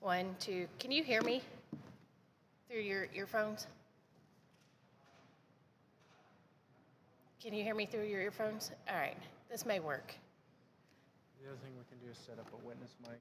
One, two. Can you hear me through your earphones? Can you hear me through your earphones? All right, this may work. The other thing we can do is set up a witness mic.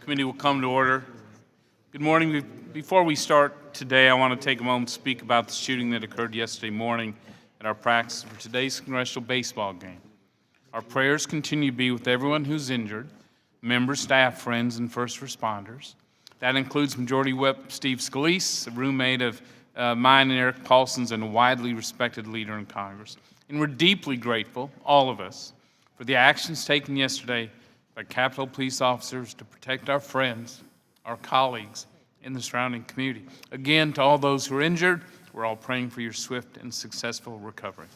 Committee will come to order. Good morning. Before we start today, I want to take a moment to speak about the shooting that occurred yesterday morning at our practice for today's congressional baseball game. Our prayers continue to be with everyone who's injured, members, staff, friends, and first responders. That includes Majority Whip Steve Scalise, a roommate of mine and Eric Paulson's, and a widely respected leader in Congress. And we're deeply grateful, all of us, for the actions taken yesterday by Capitol Police officers to protect our friends, our colleagues in the surrounding community. Again, to all those who are injured, we're all praying for your swift and successful recovery.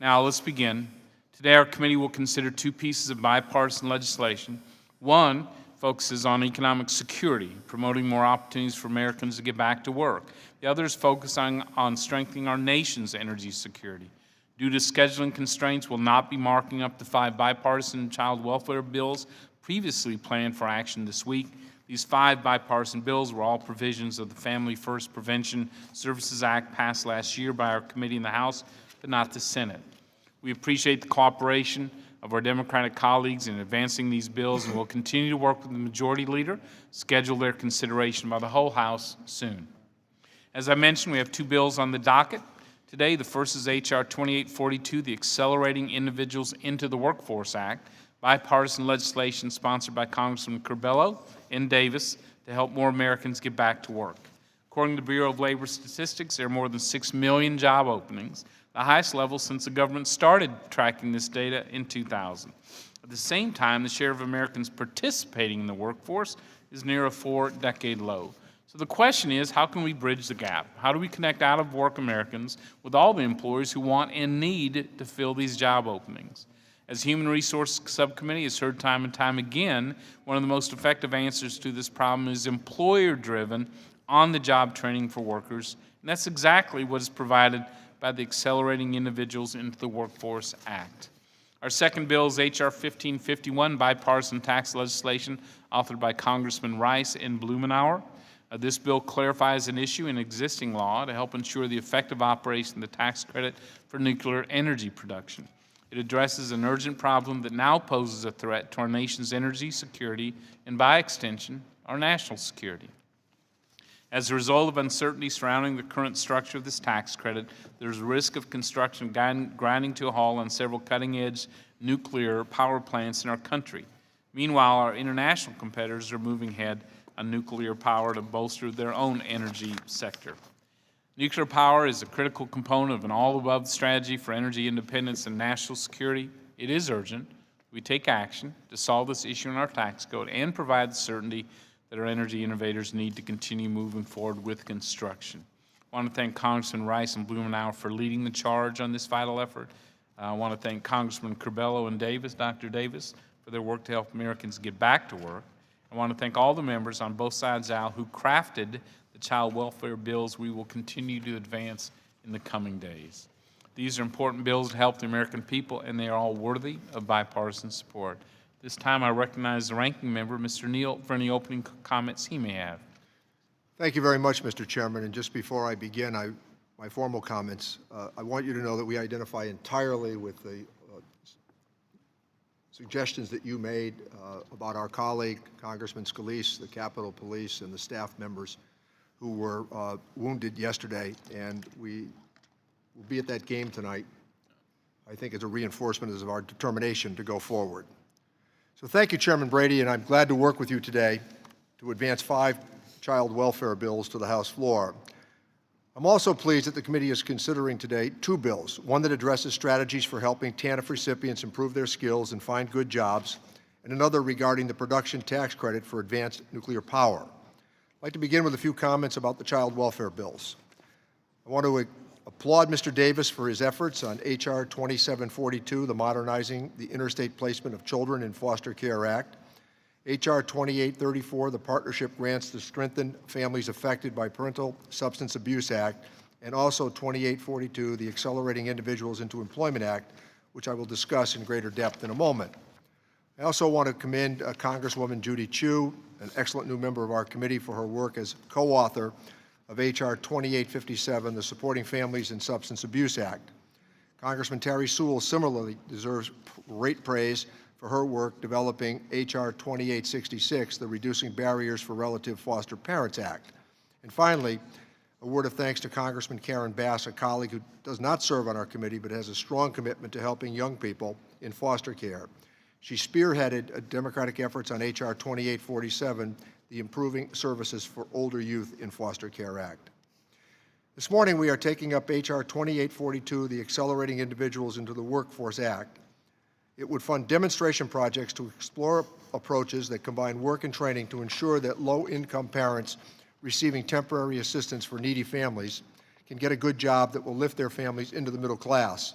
Now, let's begin. Today, our committee will consider two pieces of bipartisan legislation. One focuses on economic security, promoting more opportunities for Americans to get back to work. The other is focusing on strengthening our nation's energy security. Due to scheduling constraints, we'll not be marking up the 5 bipartisan child welfare bills previously planned for action this week. These 5 bipartisan bills were all provisions of the Family First Prevention Services Act passed last year by our committee in the House, but not the Senate. We appreciate the cooperation of our Democratic colleagues in advancing these bills, and will continue to work with the Majority Leader, schedule their consideration by the whole House soon. As I mentioned, we have 2 bills on the docket today. The first is H.R. 2842, the Accelerating Individuals into the Workforce Act, bipartisan legislation sponsored by Congressman Curbelo and Davis to help more Americans get back to work. According to the Bureau of Labor Statistics, there are more than 6 million job openings, the highest level since the government started tracking this data in 2000. At the same time, the share of Americans participating in the workforce is near a 4-decade low. So the question is, how can we bridge the gap? How do we connect out-of-work Americans with all the employers who want and need to fill these job openings? As Human Resources Subcommittee has heard time and time again, one of the most effective answers to this problem is employer-driven, on-the-job training for workers, and that's exactly what is provided by the Accelerating Individuals into the Workforce Act. Our second bill is H.R. 1551, bipartisan tax legislation authored by Congressman Rice and Blumenauer. This bill clarifies an issue in existing law to help ensure the effective operation of the tax credit for nuclear energy production. It addresses an urgent problem that now poses a threat to our nation's energy security and, by extension, our national security. As a result of uncertainty surrounding the current structure of this tax credit, there's a risk of construction grinding to a halt on several cutting-edge nuclear power plants in our country. Meanwhile, our international competitors are moving ahead on nuclear power to bolster their own energy sector. Nuclear power is a critical component of an all-above strategy for energy independence and national security. It is urgent we take action to solve this issue in our tax code and provide the certainty that our energy innovators need to continue moving forward with construction. I want to thank Congressman Rice and Blumenauer for leading the charge on this vital effort. I want to thank Congressman Curbelo and Davis, Dr. Davis, for their work to help Americans get back to work. I want to thank all the members on both sides of the aisle who crafted the child welfare bills we will continue to advance in the coming days. These are important bills to help the American people, and they are all worthy of bipartisan support. This time I recognize the ranking member, Mr. Neal, for any opening comments he may have. Thank you very much, Mr. Chairman. And just before I begin my formal comments, I want you to know that we identify entirely with the suggestions that you made about our colleague, Congressman Scalise, the Capitol Police, and the staff members who were wounded yesterday. And we will be at that game tonight, I think, as a reinforcement of our determination to go forward. So thank you, Chairman Brady, and I'm glad to work with you today to advance 5 child welfare bills to the House floor. I'm also pleased that the committee is considering today 2 bills, one that addresses strategies for helping TANF recipients improve their skills and find good jobs, and another regarding the production tax credit for advanced nuclear power. I'd like to begin with a few comments about the child welfare bills. I want to applaud Mr. Davis for his efforts on H.R. 2742, the Modernizing the Interstate Placement of Children in Foster Care Act, H.R. 2834, the Partnership Grants to Strengthen Families Affected by Parental Substance Abuse Act, and also 2842, the Accelerating Individuals into Employment Act, which I will discuss in greater depth in a moment. I also want to commend Congresswoman Judy Chu, an excellent new member of our committee, for her work as co-author of H.R. 2857, the Supporting Families in Substance Abuse Act. Congressman Terry Sewell similarly deserves great praise for her work developing H.R. 2866, the Reducing Barriers for Relative Foster Parents Act. And finally, a word of thanks to Congressman Karen Bass, a colleague who does not serve on our committee but has a strong commitment to helping young people in foster care. She spearheaded Democratic efforts on H.R. 2847, the Improving Services for Older Youth in Foster Care Act. This morning, we are taking up H.R. 2842, the Accelerating Individuals into the Workforce Act. It would fund demonstration projects to explore approaches that combine work and training to ensure that low-income parents receiving temporary assistance for needy families can get a good job that will lift their families into the middle class.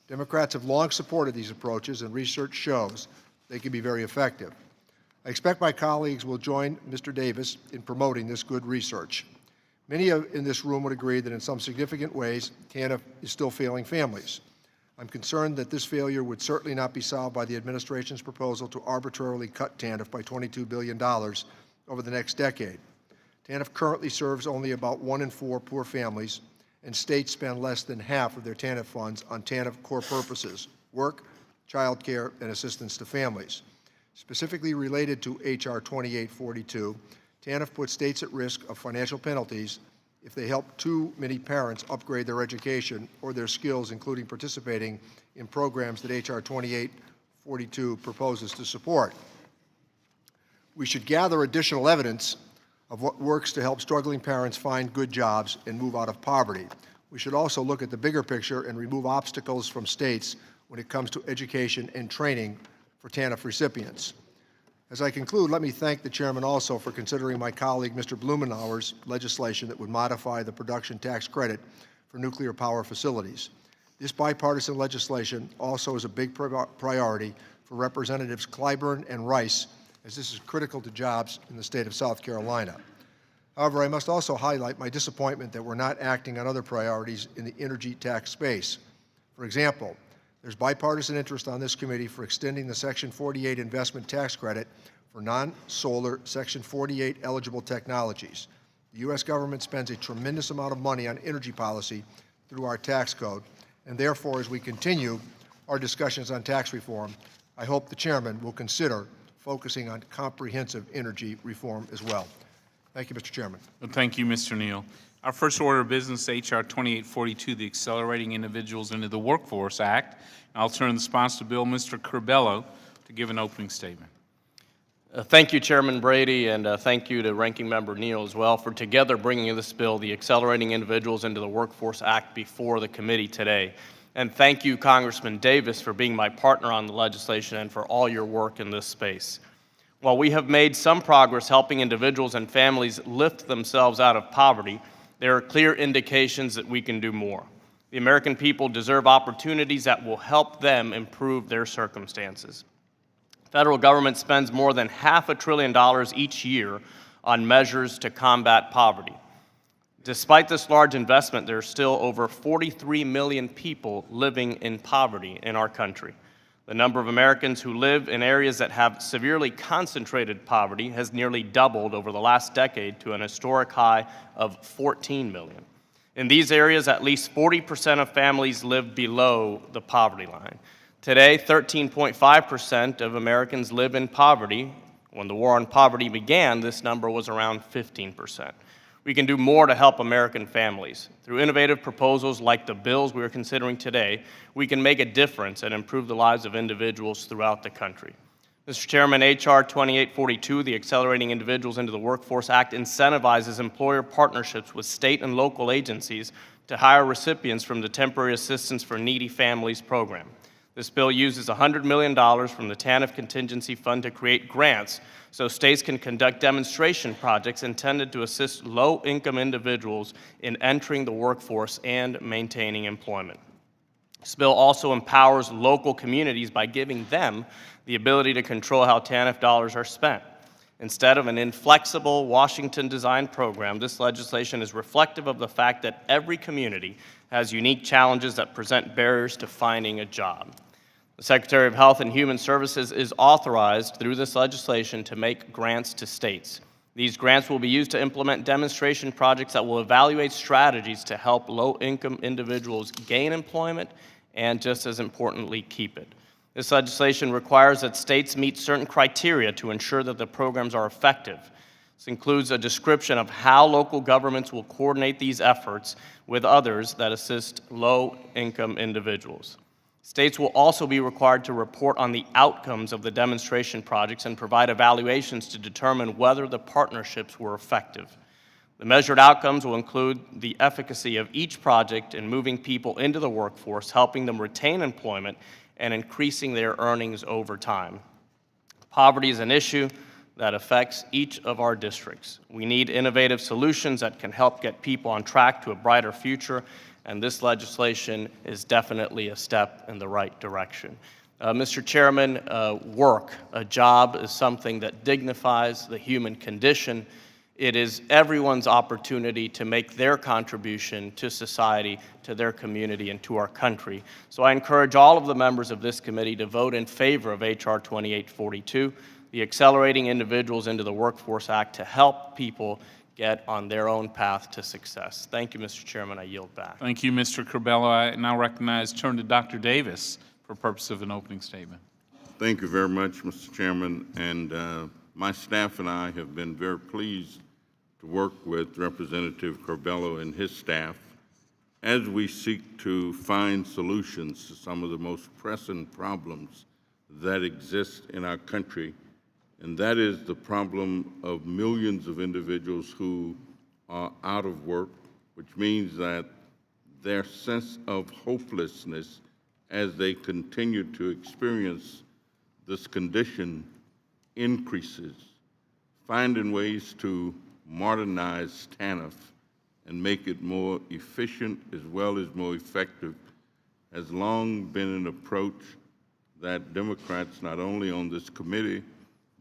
Democrats have long supported these approaches, and research shows they can be very effective. I expect my colleagues will join Mr. Davis in promoting this good research. Many in this room would agree that in some significant ways, TANF is still failing families. I'm concerned that this failure would certainly not be solved by the administration's proposal to arbitrarily cut TANF by $22 billion over the next decade. TANF currently serves only about 1 in 4 poor families, and states spend less than half of their TANF funds on TANF core purposes: work, child care, and assistance to families. Specifically related to H.R. 2842, TANF puts states at risk of financial penalties if they help too many parents upgrade their education or their skills, including participating in programs that H.R. 2842 proposes to support. We should gather additional evidence of what works to help struggling parents find good jobs and move out of poverty. We should also look at the bigger picture and remove obstacles from states when it comes to education and training for TANF recipients. As I conclude, let me thank the chairman also for considering my colleague Mr. Blumenauer's legislation that would modify the production tax credit for nuclear power facilities. This bipartisan legislation also is a big priority for Representatives Clyburn and Rice, as this is critical to jobs in the state of South Carolina. However, I must also highlight my disappointment that we're not acting on other priorities in the energy tax space. For example, there's bipartisan interest on this committee for extending the Section 48 investment tax credit for non-solar Section 48 eligible technologies. The U.S. government spends a tremendous amount of money on energy policy through our tax code, and therefore, as we continue our discussions on tax reform, I hope the chairman will consider focusing on comprehensive energy reform as well. Thank you, Mr. Chairman. Well, thank you, Mr. Neal. Our first order of business, H.R. 2842, the Accelerating Individuals into the Workforce Act. I'll turn the sponsor to bill, Mr. Curbelo, to give an opening statement. Thank you, Chairman Brady, and thank you to Ranking Member Neal as well for together bringing this bill, the Accelerating Individuals into the Workforce Act, before the committee today. And thank you, Congressman Davis, for being my partner on the legislation and for all your work in this space. While we have made some progress helping individuals and families lift themselves out of poverty, there are clear indications that we can do more. The American people deserve opportunities that will help them improve their circumstances. Federal government spends more than $500 billion each year on measures to combat poverty. Despite this large investment, there are still over 43 million people living in poverty in our country. The number of Americans who live in areas that have severely concentrated poverty has nearly doubled over the last decade to an historic high of 14 million. In these areas, at least 40% of families live below the poverty line. Today, 13.5% of Americans live in poverty. When the war on poverty began, this number was around 15%. We can do more to help American families. Through innovative proposals like the bills we are considering today, we can make a difference and improve the lives of individuals throughout the country. Mr. Chairman, H.R. 2842, the Accelerating Individuals into the Workforce Act, incentivizes employer partnerships with state and local agencies to hire recipients from the Temporary Assistance for Needy Families program. This bill uses $100 million from the TANF Contingency Fund to create grants so states can conduct demonstration projects intended to assist low-income individuals in entering the workforce and maintaining employment. This bill also empowers local communities by giving them the ability to control how TANF dollars are spent. Instead of an inflexible Washington-designed program, this legislation is reflective of the fact that every community has unique challenges that present barriers to finding a job. The Secretary of Health and Human Services is authorized through this legislation to make grants to states. These grants will be used to implement demonstration projects that will evaluate strategies to help low-income individuals gain employment and, just as importantly, keep it. This legislation requires that states meet certain criteria to ensure that the programs are effective. This includes a description of how local governments will coordinate these efforts with others that assist low-income individuals. States will also be required to report on the outcomes of the demonstration projects and provide evaluations to determine whether the partnerships were effective. The measured outcomes will include the efficacy of each project in moving people into the workforce, helping them retain employment, and increasing their earnings over time. Poverty is an issue that affects each of our districts. We need innovative solutions that can help get people on track to a brighter future, and this legislation is definitely a step in the right direction. Mr. Chairman, work, a job, is something that dignifies the human condition. It is everyone's opportunity to make their contribution to society, to their community, and to our country. So I encourage all of the members of this committee to vote in favor of H.R. 2842, the Accelerating Individuals into the Workforce Act, to help people get on their own path to success. Thank you, Mr. Chairman. I yield back. Thank you, Mr. Corbello. I now turn to Dr. Davis for purpose of an opening statement. Thank you very much, Mr. Chairman. And my staff and I have been very pleased to work with Representative Corbello and his staff as we seek to find solutions to some of the most pressing problems that exist in our country, and that is the problem of millions of individuals who are out of work, which means that their sense of hopelessness as they continue to experience this condition increases. Finding ways to modernize TANF and make it more efficient as well as more effective has long been an approach that Democrats, not only on this committee,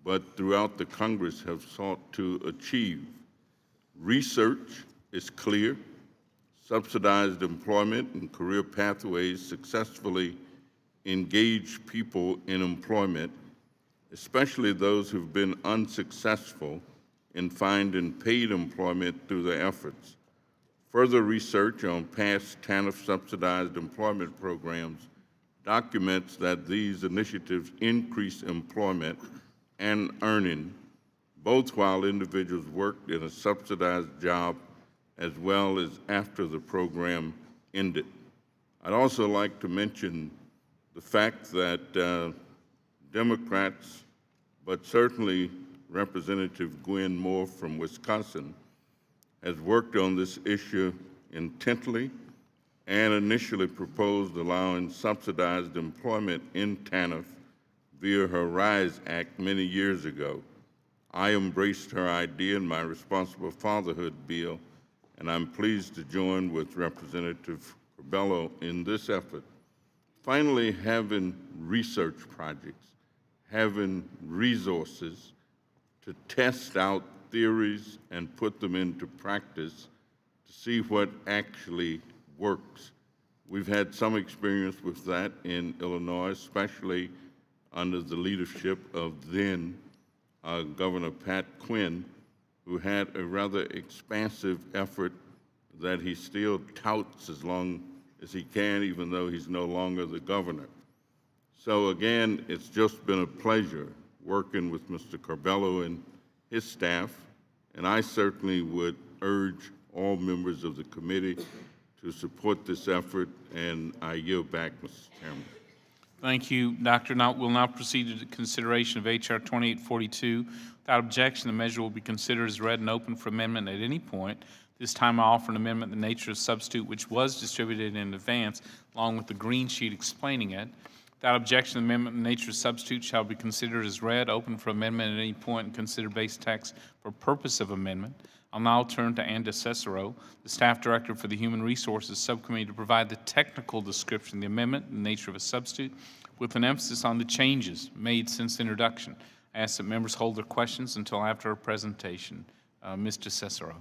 but throughout the Congress, have sought to achieve. Research is clear. Subsidized employment and career pathways successfully engage people in employment, especially those who've been unsuccessful in finding paid employment through their efforts. Further research on past TANF-subsidized employment programs documents that these initiatives increase employment and earning, both while individuals worked in a subsidized job as well as after the program ended. I'd also like to mention the fact that Democrats, but certainly Representative Gwen Moore from Wisconsin, has worked on this issue intently and initially proposed allowing subsidized employment in TANF via her RISE Act many years ago. I embraced her idea in my Responsible Fatherhood bill, and I'm pleased to join with Representative Corbello in this effort. Finally, having research projects, having resources to test out theories and put them into practice to see what actually works. We've had some experience with that in Illinois, especially under the leadership of then Governor Pat Quinn, who had a rather expansive effort that he still touts as long as he can, even though he's no longer the governor. So again, it's just been a pleasure working with Mr. Corbello and his staff, and I certainly would urge all members of the committee to support this effort, and I yield back, Mr. Chairman. Thank you, Dr. Knott. We'll now proceed to the consideration of H.R. 2842. Without objection, the measure will be considered as read and open for amendment at any point. This time I offer an amendment in the nature of substitute which was distributed in advance, along with the green sheet explaining it. Without objection, the amendment in the nature of substitute shall be considered as read, open for amendment at any point, and considered base text for purpose of amendment. I'll now turn to Anda Cicero, the Staff Director for the Human Resources Subcommittee, to provide the technical description of the amendment in the nature of a substitute, with an emphasis on the changes made since introduction. I ask that members hold their questions until after our presentation. Mr. Cicero.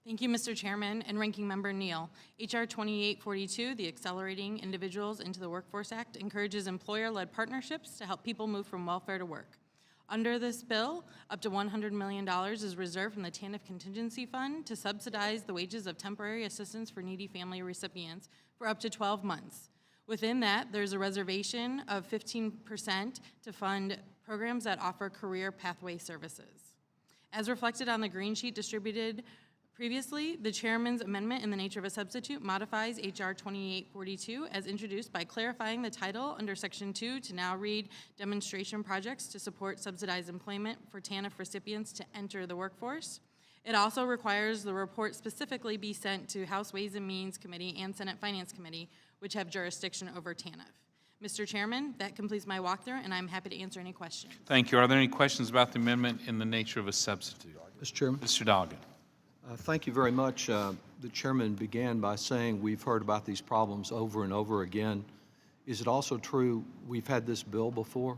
Thank you, Mr. Chairman and Ranking Member Neal. H.R. 2842, the Accelerating Individuals into the Workforce Act, encourages employer-led partnerships to help people move from welfare to work. Under this bill, up to $100 million is reserved from the TANF Contingency Fund to subsidize the wages of temporary assistance for needy family recipients for up to 12 months. Within that, there's a reservation of 15% to fund programs that offer career pathway services. As reflected on the green sheet distributed previously, the chairman's amendment in the nature of a substitute modifies H.R. 2842 as introduced by clarifying the title under Section 2 to now read Demonstration Projects to Support Subsidized Employment for TANF Recipients to Enter the Workforce. It also requires the report specifically be sent to House Ways and Means Committee and Senate Finance Committee, which have jurisdiction over TANF. Mr. Chairman, that completes my walkthrough, and I'm happy to answer any questions. Thank you. Are there any questions about the amendment in the nature of a substitute? Mr. Chairman. Mr. Doggett. Thank you very much. The chairman began by saying we've heard about these problems over and over again. Is it also true we've had this bill before?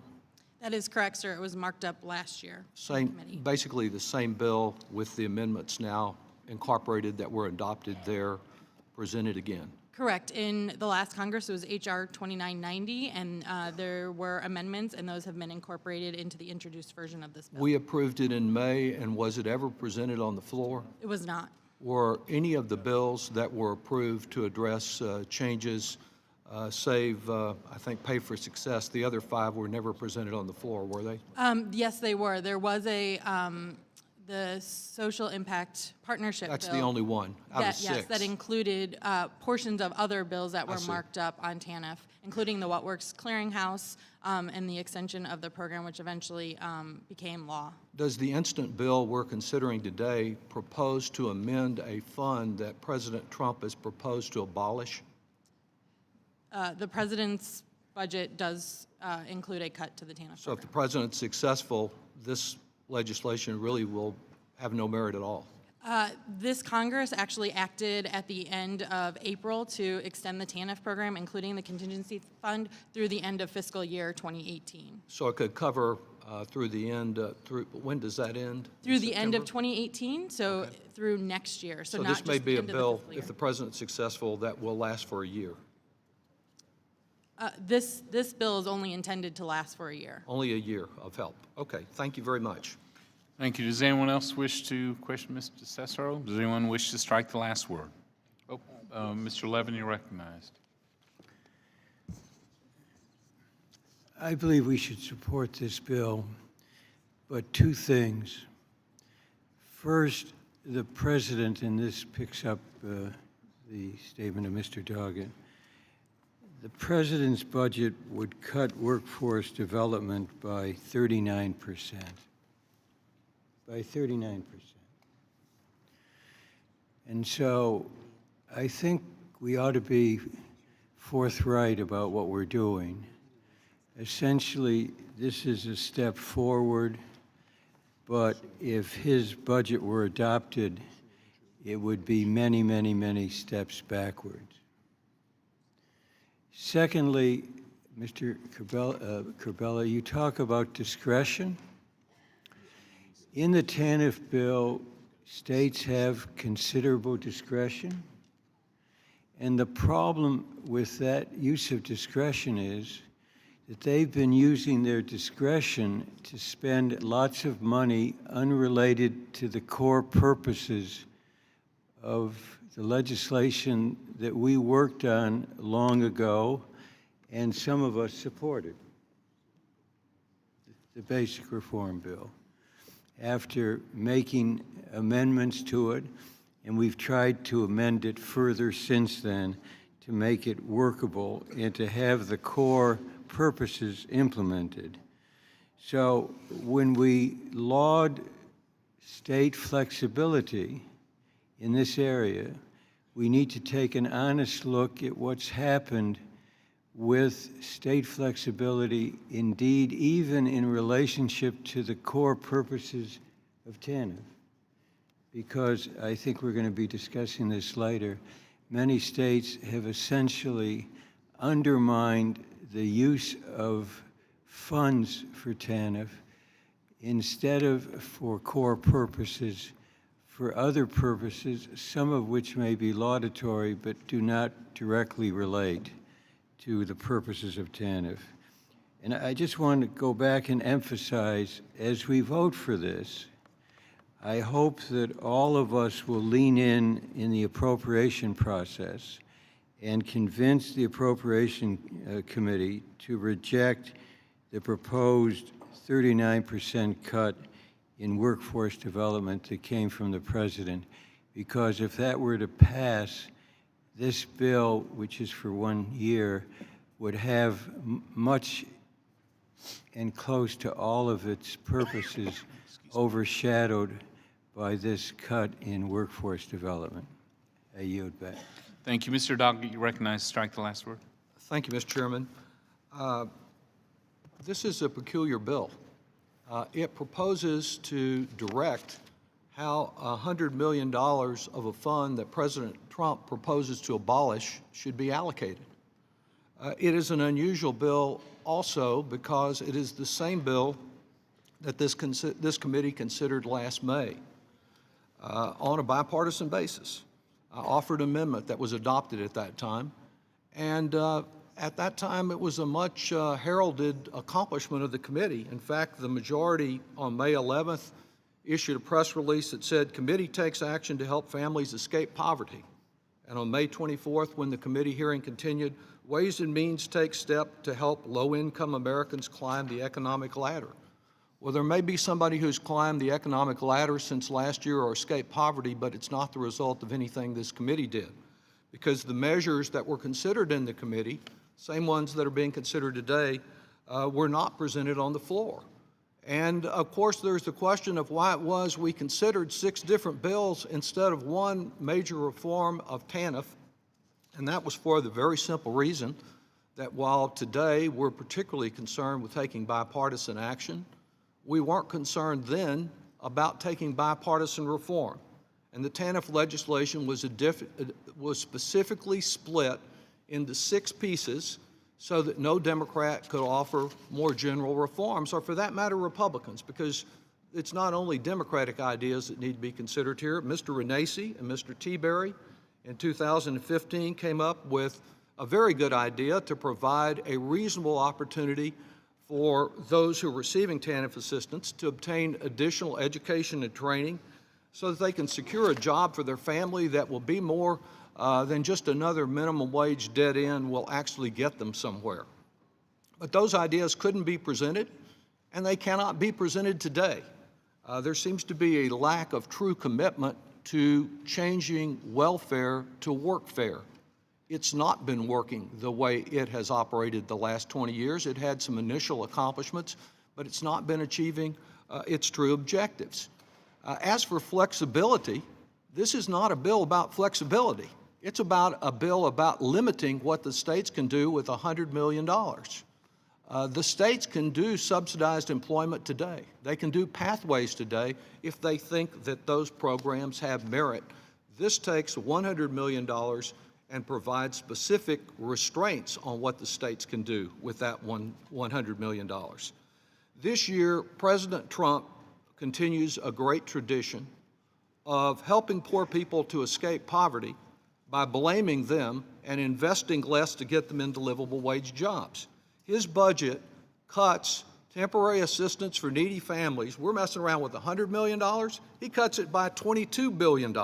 That is correct, sir. It was marked up last year. Basically the same bill with the amendments now incorporated that were adopted there, presented again. Correct. In the last Congress, it was H.R. 2990, and there were amendments, and those have been incorporated into the introduced version of this bill. We approved it in May, and was it ever presented on the floor? It was not. Were any of the bills that were approved to address changes, save, I think, Pay for Success, the other 5 were never presented on the floor, were they? Yes, they were. There was the Social Impact Partnership That's bill. the only one out of 6. Yes, that included portions of other bills that I were see. marked up on TANF, including the What Works Clearinghouse and the extension of the program, which eventually became law. Does the instant bill we're considering today propose to amend a fund that President Trump has proposed to abolish? The president's budget does include a cut to the TANF So if the program. president's successful, this legislation really will have no merit at all. This Congress actually acted at the end of April to extend the TANF program, including the contingency fund, through the end of fiscal year 2018. So it could cover through the end, when does that end? Through the end of September? 2018, so through next year. So So not this may just be the a end of the bill, fiscal year. if the president's successful, that will last for a year. This bill is only intended to last for a year. Only a year of help. Okay, thank you very much. Thank you. Does anyone else wish to question Mr. Cesaro? Does anyone wish to strike the last word? Oh, Mr. Levin, you're recognized. I believe we should support this bill, but 2 things. First, the president, and this picks up the statement of Mr. Doggett, the president's budget would cut workforce development by 39%. By 39%. And so I think we ought to be forthright about what we're doing. Essentially, this is a step forward, but if his budget were adopted, it would be many, many, many steps backwards. Secondly, Mr. Corbella, you talk about discretion. In the TANF bill, states have considerable discretion, and the problem with that use of discretion is that they've been using their discretion to spend lots of money unrelated to the core purposes of the legislation that we worked on long ago and some of us supported, the basic reform bill. After making amendments to it, and we've tried to amend it further since then to make it workable and to have the core purposes implemented. So when we laud state flexibility in this area, we need to take an honest look at what's happened with state flexibility, indeed, even in relationship to the core purposes of TANF. Because I think we're going to be discussing this later, many states have essentially undermined the use of funds for TANF instead of for core purposes, for other purposes, some of which may be laudatory but do not directly relate to the purposes of TANF. And I just want to go back and emphasize, as we vote for this, I hope that all of us will lean in the appropriation process and convince the Appropriation Committee to reject the proposed 39% cut in workforce development that came from the president, because if that were to pass, this bill, which is for 1 year, would have much and close to all of its purposes overshadowed by this cut in workforce development. I yield back. Thank you. Mr. Doggett, you recognize strike the last word. Thank you, Mr. Chairman. This is a peculiar bill. It proposes to direct how $100 million of a fund that President Trump proposes to abolish should be allocated. It is an unusual bill also because it is the same bill that this committee considered last May on a bipartisan basis. I offered an amendment that was adopted at that time, and at that time it was a much heralded accomplishment of the committee. In fact, the majority on May 11th issued a press release that said, "Committee takes action to help families escape poverty." And on May 24th, when the committee hearing continued, Ways and Means takes step to help low-income Americans climb the economic ladder. Well, there may be somebody who's climbed the economic ladder since last year or escaped poverty, but it's not the result of anything this committee did, because the measures that were considered in the committee, same ones that are being considered today, were not presented on the floor. And of course, there's the question of why it was we considered 6 different bills instead of one major reform of TANF, and that was for the very simple reason that while today we're particularly concerned with taking bipartisan action, we weren't concerned then about taking bipartisan reform. And the TANF legislation was specifically split into 6 pieces so that no Democrat could offer more general reforms, or for that matter, Republicans, because it's not only Democratic ideas that need to be considered here. Mr. Renacci and Mr. Teaberry in 2015 came up with a very good idea to provide a reasonable opportunity for those who are receiving TANF assistance to obtain additional education and training so that they can secure a job for their family that will be more than just another minimum wage dead end, will actually get them somewhere. But those ideas couldn't be presented, and they cannot be presented today. There seems to be a lack of true commitment to changing welfare to workfare. It's not been working the way it has operated the last 20 years. It had some initial accomplishments, but it's not been achieving its true objectives. As for flexibility, this is not a bill about flexibility. It's about a bill about limiting what the states can do with $100 million. The states can do subsidized employment today. They can do pathways today if they think that those programs have merit. This takes $100 million and provides specific restraints on what the states can do with that $100 million. This year, President Trump continues a great tradition of helping poor people to escape poverty by blaming them and investing less to get them into livable wage jobs. His budget cuts temporary assistance for needy families. We're messing around with $100 million. He cuts it by $22 billion.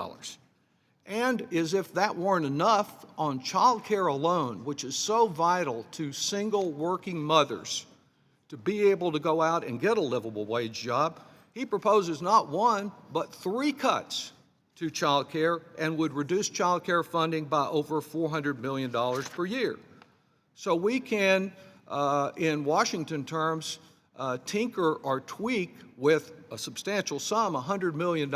And as if that weren't enough, on child care alone, which is so vital to single working mothers to be able to go out and get a livable wage job, he proposes not 1, but 3 cuts to child care and would reduce child care funding by over $400 million per year. So we can, in Washington terms, tinker or tweak with a substantial sum, $100 million,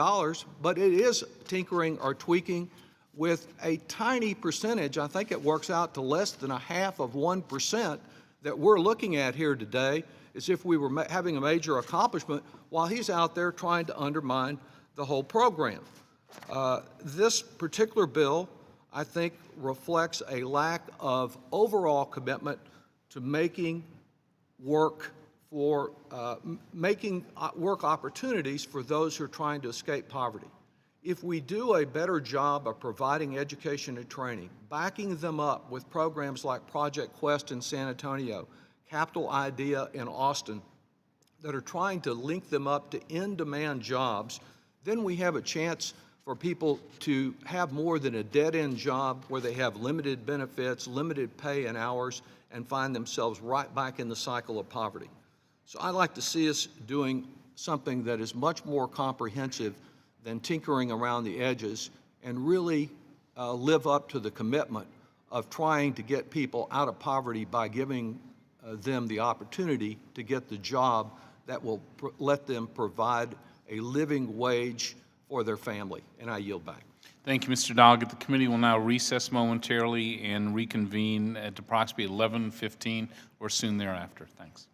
but it is tinkering or tweaking with a tiny percentage. I think it works out to less than 0.5% that we're looking at here today, as if we were having a major accomplishment while he's out there trying to undermine the whole program. This particular bill, I think, reflects a lack of overall commitment to making work for work opportunities for those who are trying to escape poverty. If we do a better job of providing education and training, backing them up with programs like Project Quest in San Antonio, Capital Idea in Austin, that are trying to link them up to in-demand jobs, then we have a chance for people to have more than a dead-end job where they have limited benefits, limited pay and hours, and find themselves right back in the cycle of poverty. So I'd like to see us doing something that is much more comprehensive than tinkering around the edges and really live up to the commitment of trying to get people out of poverty by giving them the opportunity to get the job that will let them provide a living wage for their family. And I yield back. Thank you, Mr. Doggett. The committee will now recess momentarily and reconvene at approximately 11:15 or soon thereafter. Thanks.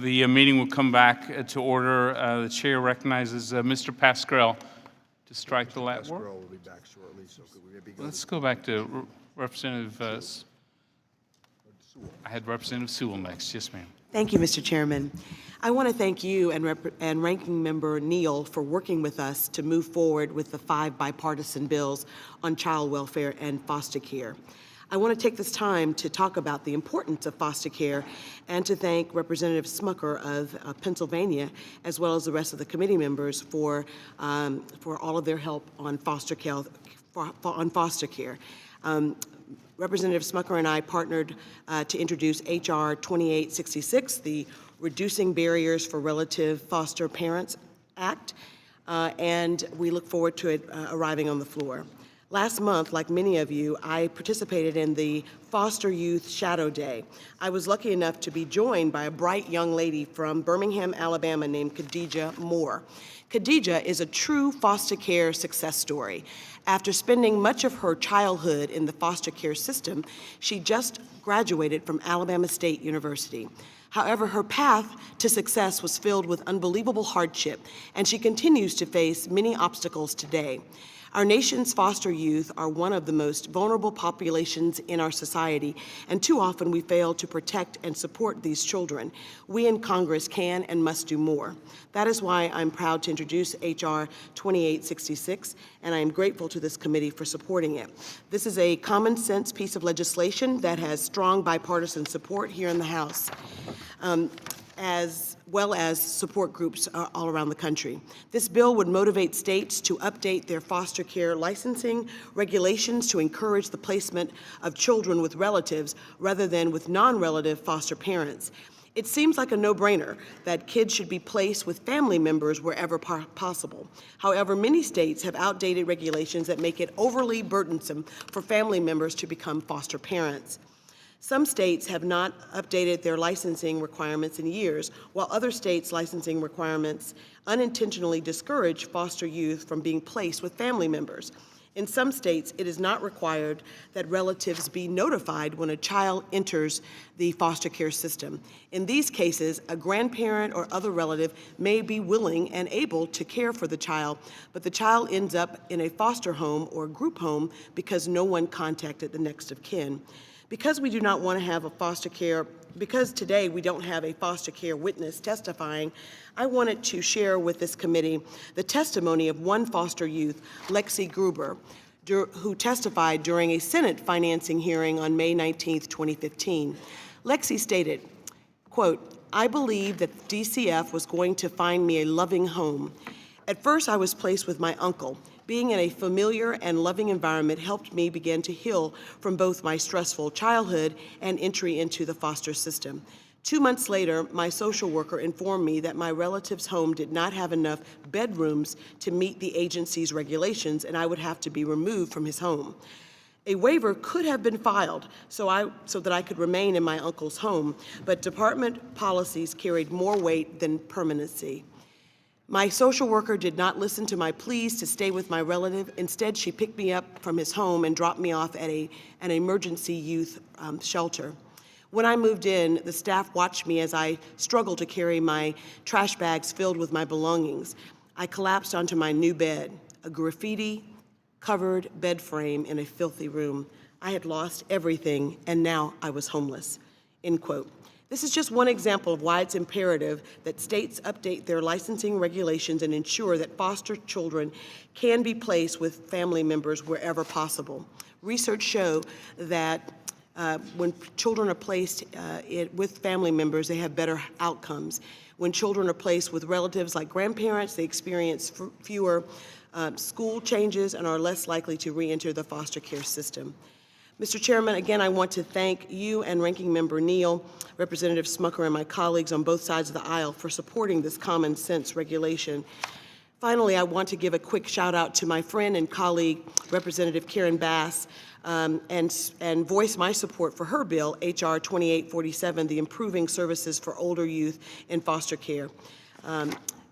the meeting will come back to order. The chair recognizes Mr. Pasquarel to strike the last word. Pasquarel will be back shortly, so could we maybe go Let's go back to Representative, I had Representative Sewell next. Yes, ma'am. Thank you, Mr. Chairman. I want to thank you and Ranking Member Neal for working with us to move forward with the 5 bipartisan bills on child welfare and foster care. I want to take this time to talk about the importance of foster care and to thank Representative Smucker of Pennsylvania, as well as the rest of the committee members for all of their help on foster care. Representative Smucker and I partnered to introduce H.R. 2866, the Reducing Barriers for Relative Foster Parents Act, and we look forward to it arriving on the floor. Last month, like many of you, I participated in the Foster Youth Shadow Day. I was lucky enough to be joined by a bright young lady from Birmingham, Alabama named Khadijah Moore. Khadijah is a true foster care success story. After spending much of her childhood in the foster care system, she just graduated from Alabama State University. However, her path to success was filled with unbelievable hardship, and she continues to face many obstacles today. Our nation's foster youth are one of the most vulnerable populations in our society, and too often we fail to protect and support these children. We in Congress can and must do more. That is why I'm proud to introduce H.R. 2866, and I am grateful to this committee for supporting it. This is a common sense piece of legislation that has strong bipartisan support here in the House, as well as support groups all around the country. This bill would motivate states to update their foster care licensing regulations to encourage the placement of children with relatives rather than with non-relative foster parents. It seems like a no-brainer that kids should be placed with family members wherever possible. However, many states have outdated regulations that make it overly burdensome for family members to become foster parents. Some states have not updated their licensing requirements in years, while other states' licensing requirements unintentionally discourage foster youth from being placed with family members. In some states, it is not required that relatives be notified when a child enters the foster care system. In these cases, a grandparent or other relative may be willing and able to care for the child, but the child ends up in a foster home or group home because no one contacted the next of kin. Because we do not want to have a foster care, because today we don't have a foster care witness testifying, I wanted to share with this committee the testimony of one foster youth, Lexi Gruber, who testified during a Senate financing hearing on May 19, 2015. Lexi stated, quote, "I believed that DCF was going to find me a loving home. At first, I was placed with my uncle. Being in a familiar and loving environment helped me begin to heal from both my stressful childhood and entry into the foster system. 2 months later, my social worker informed me that my relative's home did not have enough bedrooms to meet the agency's regulations, and I would have to be removed from his home. A waiver could have been filed so that I could remain in my uncle's home, but department policies carried more weight than permanency. My social worker did not listen to my pleas to stay with my relative. Instead, she picked me up from his home and dropped me off at an emergency youth shelter. When I moved in, the staff watched me as I struggled to carry my trash bags filled with my belongings. I collapsed onto my new bed, a graffiti-covered bed frame in a filthy room. I had lost everything, and now I was homeless," end quote. This is just one example of why it's imperative that states update their licensing regulations and ensure that foster children can be placed with family members wherever possible. Research show that when children are placed with family members, they have better outcomes. When children are placed with relatives like grandparents, they experience fewer school changes and are less likely to re-enter the foster care system. Mr. Chairman, again, I want to thank you and Ranking Member Neal, Representative Smucker, and my colleagues on both sides of the aisle for supporting this common sense regulation. Finally, I want to give a quick shout out to my friend and colleague, Representative Karen Bass, and voice my support for her bill, H.R. 2847, the Improving Services for Older Youth in Foster Care.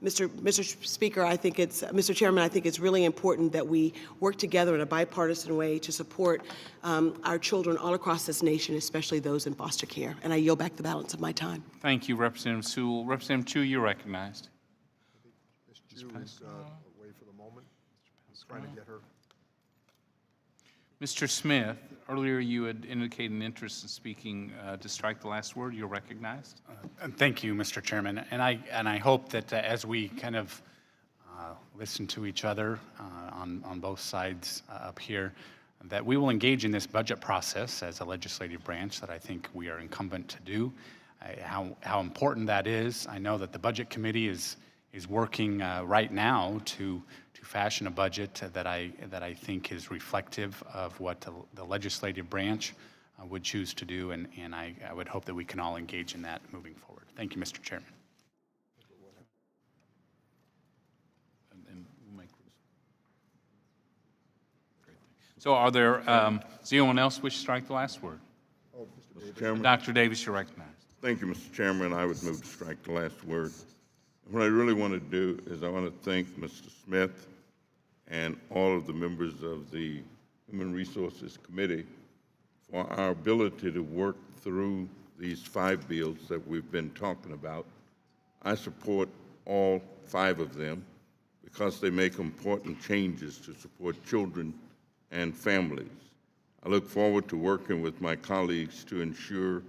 Mr. Speaker, Mr. Chairman, I think it's really important that we work together in a bipartisan way to support our children all across this nation, especially those in foster care. And I yield back the balance of my time. Thank you, Representative Sewell. Representative Chu, you're recognized. Ms. Chu is away for the moment. He's trying to get her. Mr. Smith, earlier you had indicated an interest in speaking to strike the last word. You're recognized. Thank you, Mr. Chairman. And I hope that as we kind of listen to each other on both sides up here, that we will engage in this budget process as a legislative branch that I think we are incumbent to do. How important that is. I know that the Budget Committee is working right now to fashion a budget that I think is reflective of what the legislative branch would choose to do, and I would hope that we can all engage in that moving forward. Thank you, Mr. Chairman. And we'll make so are there, does anyone else wish to strike the last word? Oh, Mr. Davis. Chairman. Dr. Davis, you're recognized. Thank you, Mr. Chairman. I would move to strike the last word. What I really want to do is I want to thank Mr. Smith and all of the members of the Human Resources Committee for our ability to work through these 5 bills that we've been talking about. I support all 5 of them because they make important changes to support children and families. I look forward to working with my colleagues to ensure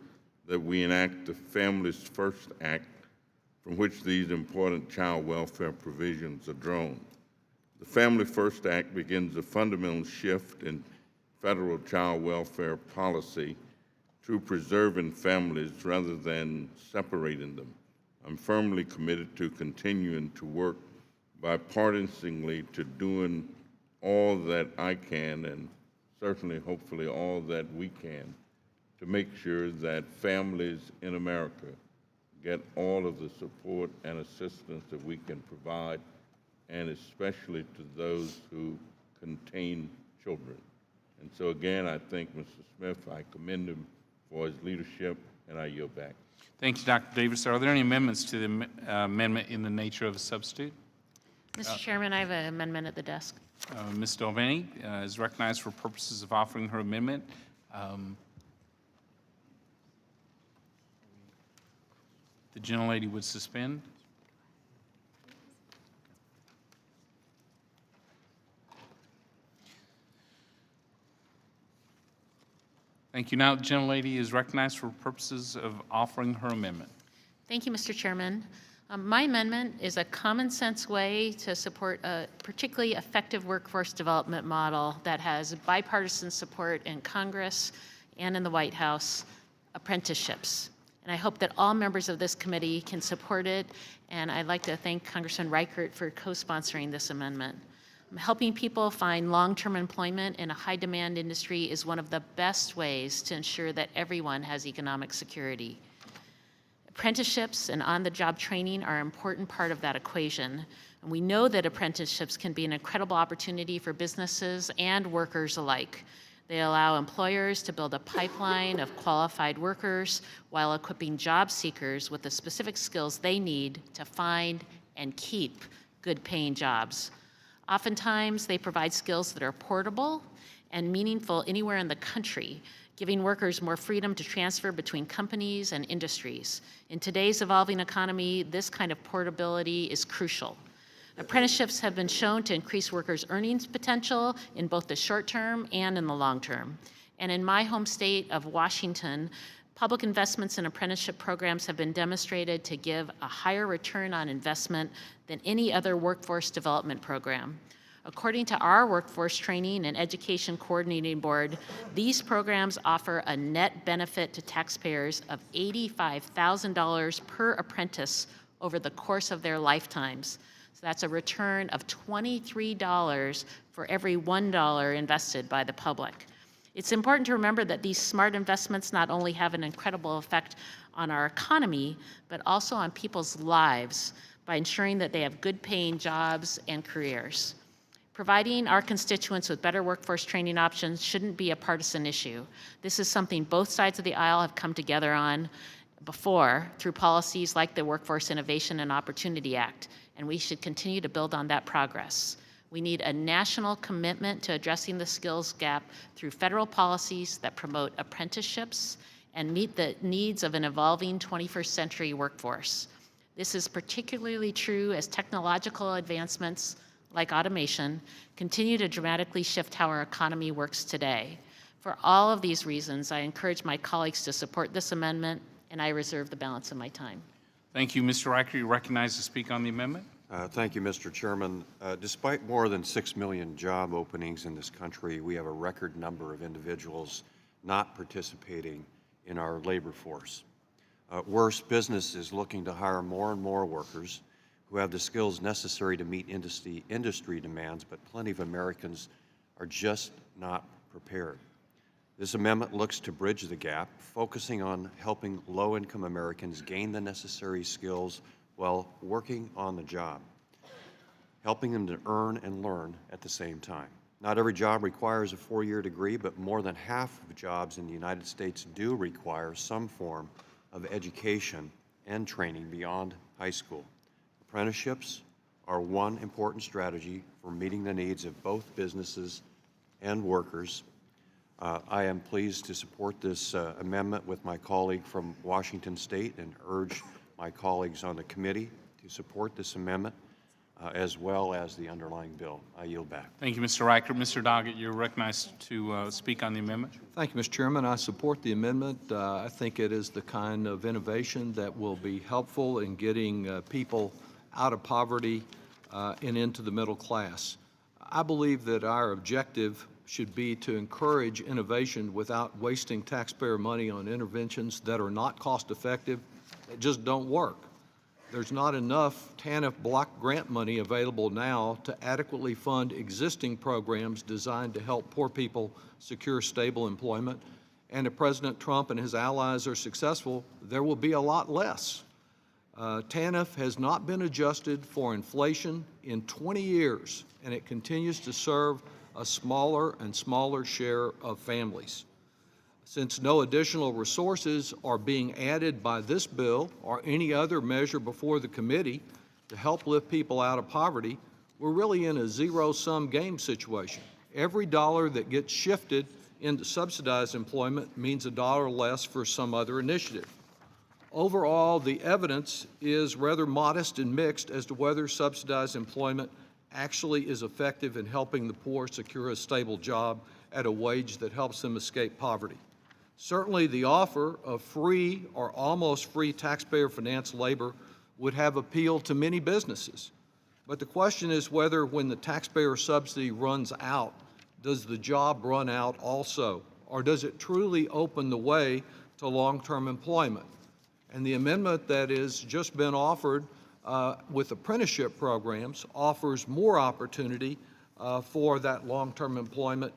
that we enact the Families First Act, from which these important child welfare provisions are drawn. The Family First Act begins a fundamental shift in federal child welfare policy through preserving families rather than separating them. I'm firmly committed to continuing to work bipartisanly to doing all that I can, and certainly, hopefully, all that we can, to make sure that families in America get all of the support and assistance that we can provide, and especially to those who contain children. And so again, I thank Mr. Smith. I commend him for his leadership, and I yield back. Thank you, Dr. Davis. Are there any amendments to the amendment in the nature of a substitute? Mr. Chairman, I have an amendment at the desk. Ms. Delveni is recognized for purposes of offering her amendment. The gentlelady would suspend. Thank you. Now, the gentlelady is recognized for purposes of offering her amendment. Thank you, Mr. Chairman. My amendment is a common sense way to support a particularly effective workforce development model that has bipartisan support in Congress and in the White House, apprenticeships. And I hope that all members of this committee can support it, and I'd like to thank Congressman Reichert for co-sponsoring this amendment. Helping people find long-term employment in a high-demand industry is one of the best ways to ensure that everyone has economic security. Apprenticeships and on-the-job training are an important part of that equation. And we know that apprenticeships can be an incredible opportunity for businesses and workers alike. They allow employers to build a pipeline of qualified workers while equipping job seekers with the specific skills they need to find and keep good-paying jobs. Oftentimes, they provide skills that are portable and meaningful anywhere in the country, giving workers more freedom to transfer between companies and industries. In today's evolving economy, this kind of portability is crucial. Apprenticeships have been shown to increase workers' earnings potential in both the short term and in the long term. And in my home state of Washington, public investments in apprenticeship programs have been demonstrated to give a higher return on investment than any other workforce development program. According to our Workforce Training and Education Coordinating Board, these programs offer a net benefit to taxpayers of $85,000 per apprentice over the course of their lifetimes. So that's a return of $23 for every $1 invested by the public. It's important to remember that these smart investments not only have an incredible effect on our economy, but also on people's lives by ensuring that they have good-paying jobs and careers. Providing our constituents with better workforce training options shouldn't be a partisan issue. This is something both sides of the aisle have come together on. before through policies like the Workforce Innovation and Opportunity Act, and we should continue to build on that progress. We need a national commitment to addressing the skills gap through federal policies that promote apprenticeships and meet the needs of an evolving 21st century workforce. This is particularly true as technological advancements like automation continue to dramatically shift how our economy works today. For all of these reasons, I encourage my colleagues to support this amendment, and I reserve the balance of my time. Thank you. Mr. Riker, you're recognized to speak on the amendment. Thank you, Mr. Chairman. Despite more than 6 million job openings in this country, we have a record number of individuals not participating in our labor force. Worse, business is looking to hire more and more workers who have the skills necessary to meet industry demands, but plenty of Americans are just not prepared. This amendment looks to bridge the gap, focusing on helping low-income Americans gain the necessary skills while working on the job, helping them to earn and learn at the same time. Not every job requires a 4-year degree, but more than half of jobs in the United States do require some form of education and training beyond high school. Apprenticeships are one important strategy for meeting the needs of both businesses and workers. I am pleased to support this amendment with my colleague from Washington State and urge my colleagues on the committee to support this amendment as well as the underlying bill. I yield back. Thank you, Mr. Riker. Mr. Doggett, you're recognized to speak on the amendment. Thank you, Mr. Chairman. I support the amendment. I think it is the kind of innovation that will be helpful in getting people out of poverty and into the middle class. I believe that our objective should be to encourage innovation without wasting taxpayer money on interventions that are not cost-effective, that just don't work. There's not enough TANF block grant money available now to adequately fund existing programs designed to help poor people secure stable employment. And if President Trump and his allies are successful, there will be a lot less. TANF has not been adjusted for inflation in 20 years, and it continues to serve a smaller and smaller share of families. Since no additional resources are being added by this bill or any other measure before the committee to help lift people out of poverty, we're really in a zero-sum game situation. Every dollar that gets shifted into subsidized employment means a dollar less for some other initiative. Overall, the evidence is rather modest and mixed as to whether subsidized employment actually is effective in helping the poor secure a stable job at a wage that helps them escape poverty. Certainly, the offer of free or almost free taxpayer-financed labor would have appeal to many businesses. But the question is whether when the taxpayer subsidy runs out, does the job run out also? Or does it truly open the way to long-term employment? And the amendment that has just been offered with apprenticeship programs offers more opportunity for that long-term employment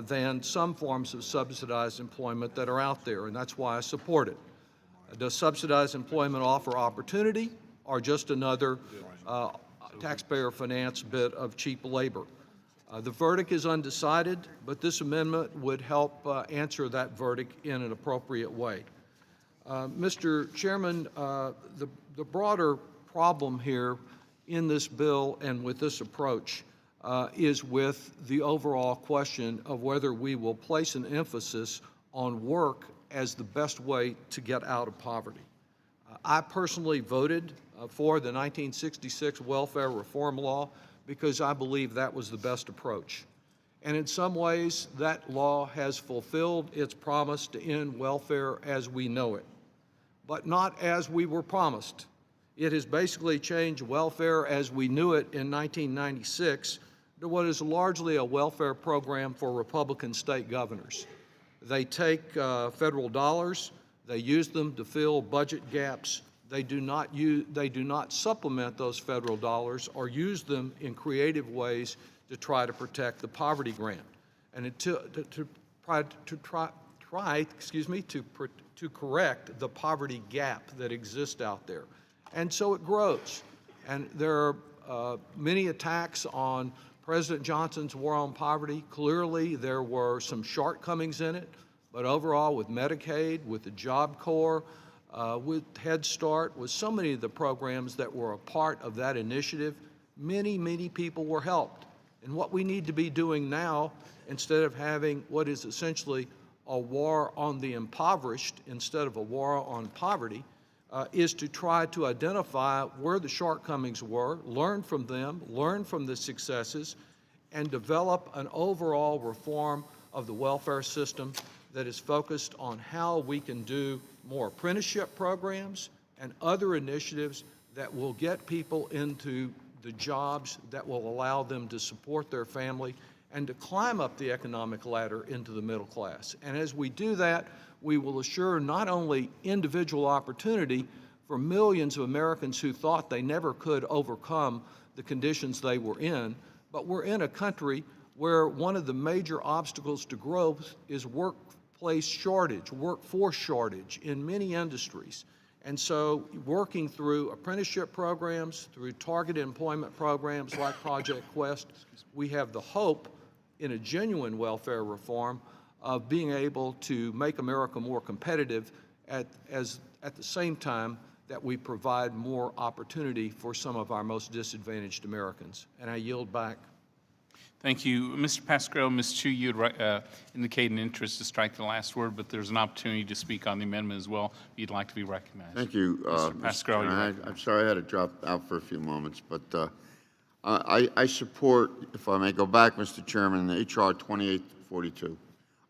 than some forms of subsidized employment that are out there, and that's why I support it. Does subsidized employment offer opportunity or just another taxpayer-financed bit of cheap labor? The verdict is undecided, but this amendment would help answer that verdict in an appropriate way. Mr. Chairman, the broader problem here in this bill and with this approach is with the overall question of whether we will place an emphasis on work as the best way to get out of poverty. I personally voted for the 1966 welfare reform law because I believe that was the best approach. And in some ways, that law has fulfilled its promise to end welfare as we know it, but not as we were promised. It has basically changed welfare as we knew it in 1996 to what is largely a welfare program for Republican state governors. They take federal dollars, they use them to fill budget gaps. They do not supplement those federal dollars or use them in creative ways to try to protect the poverty grant and to correct the poverty gap that exists out there. And so it grows. And there are many attacks on President Johnson's war on poverty. Clearly, there were some shortcomings in it, but overall, with Medicaid, with the Job Corps, with Head Start, with so many of the programs that were a part of that initiative, many, many people were helped. And what we need to be doing now, instead of having what is essentially a war on the impoverished instead of a war on poverty, is to try to identify where the shortcomings were, learn from them, learn from the successes, and develop an overall reform of the welfare system that is focused on how we can do more apprenticeship programs and other initiatives that will get people into the jobs that will allow them to support their family and to climb up the economic ladder into the middle class. And as we do that, we will assure not only individual opportunity for millions of Americans who thought they never could overcome the conditions they were in, but we're in a country where one of the major obstacles to growth is workplace shortage, workforce shortage in many industries. And so working through apprenticeship programs, through targeted employment programs like Project Quest, we have the hope in a genuine welfare reform of being able to make America more competitive at the same time that we provide more opportunity for some of our most disadvantaged Americans. And I yield back. Thank you. Mr. Pasquarello, Ms. Chu, you had indicated an interest to strike the last word, but there's an opportunity to speak on the amendment as well. If you'd like to be recognized. Thank you, Mr. Pasquarello. I'm sorry I had to drop out for a few moments, but I support, if I may go back, Mr. Chairman, the H.R. 2842.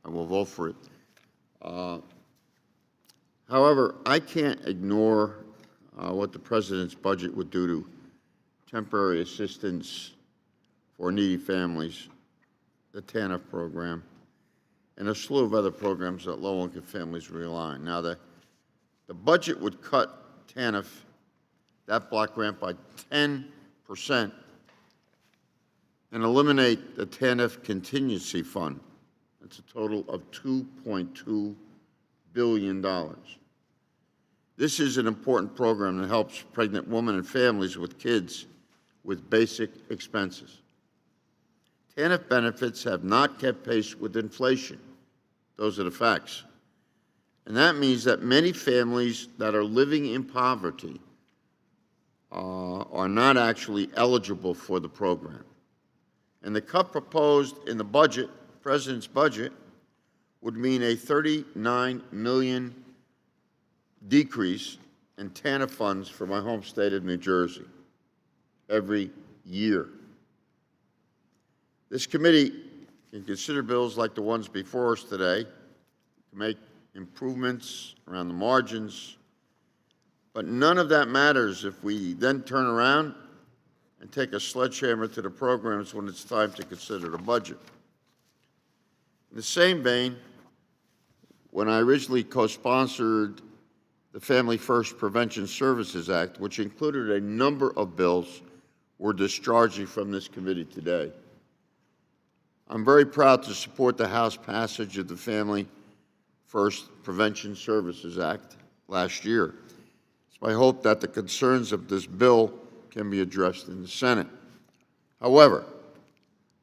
I will vote for it. However, I can't ignore what the President's budget would do to temporary assistance for needy families, the TANF program, and a slew of other programs that low-income families rely on. Now, the budget would cut TANF, that block grant, by 10% and eliminate the TANF contingency fund. That's a total of $2.2 billion. This is an important program that helps pregnant women and families with kids with basic expenses. TANF benefits have not kept pace with inflation. Those are the facts. And that means that many families that are living in poverty are not actually eligible for the program. And the cut proposed in the budget, President's budget, would mean a $39 million decrease in TANF funds for my home state of New Jersey every year. This committee can consider bills like the ones before us today to make improvements around the margins, but none of that matters if we then turn around and take a sledgehammer to the programs when it's time to consider the budget. In the same vein, when I originally co-sponsored the Family First Prevention Services Act, which included a number of bills we're discharging from this committee today, I'm very proud to support the House passage of the Family First Prevention Services Act last year. It's my hope that the concerns of this bill can be addressed in the Senate. However,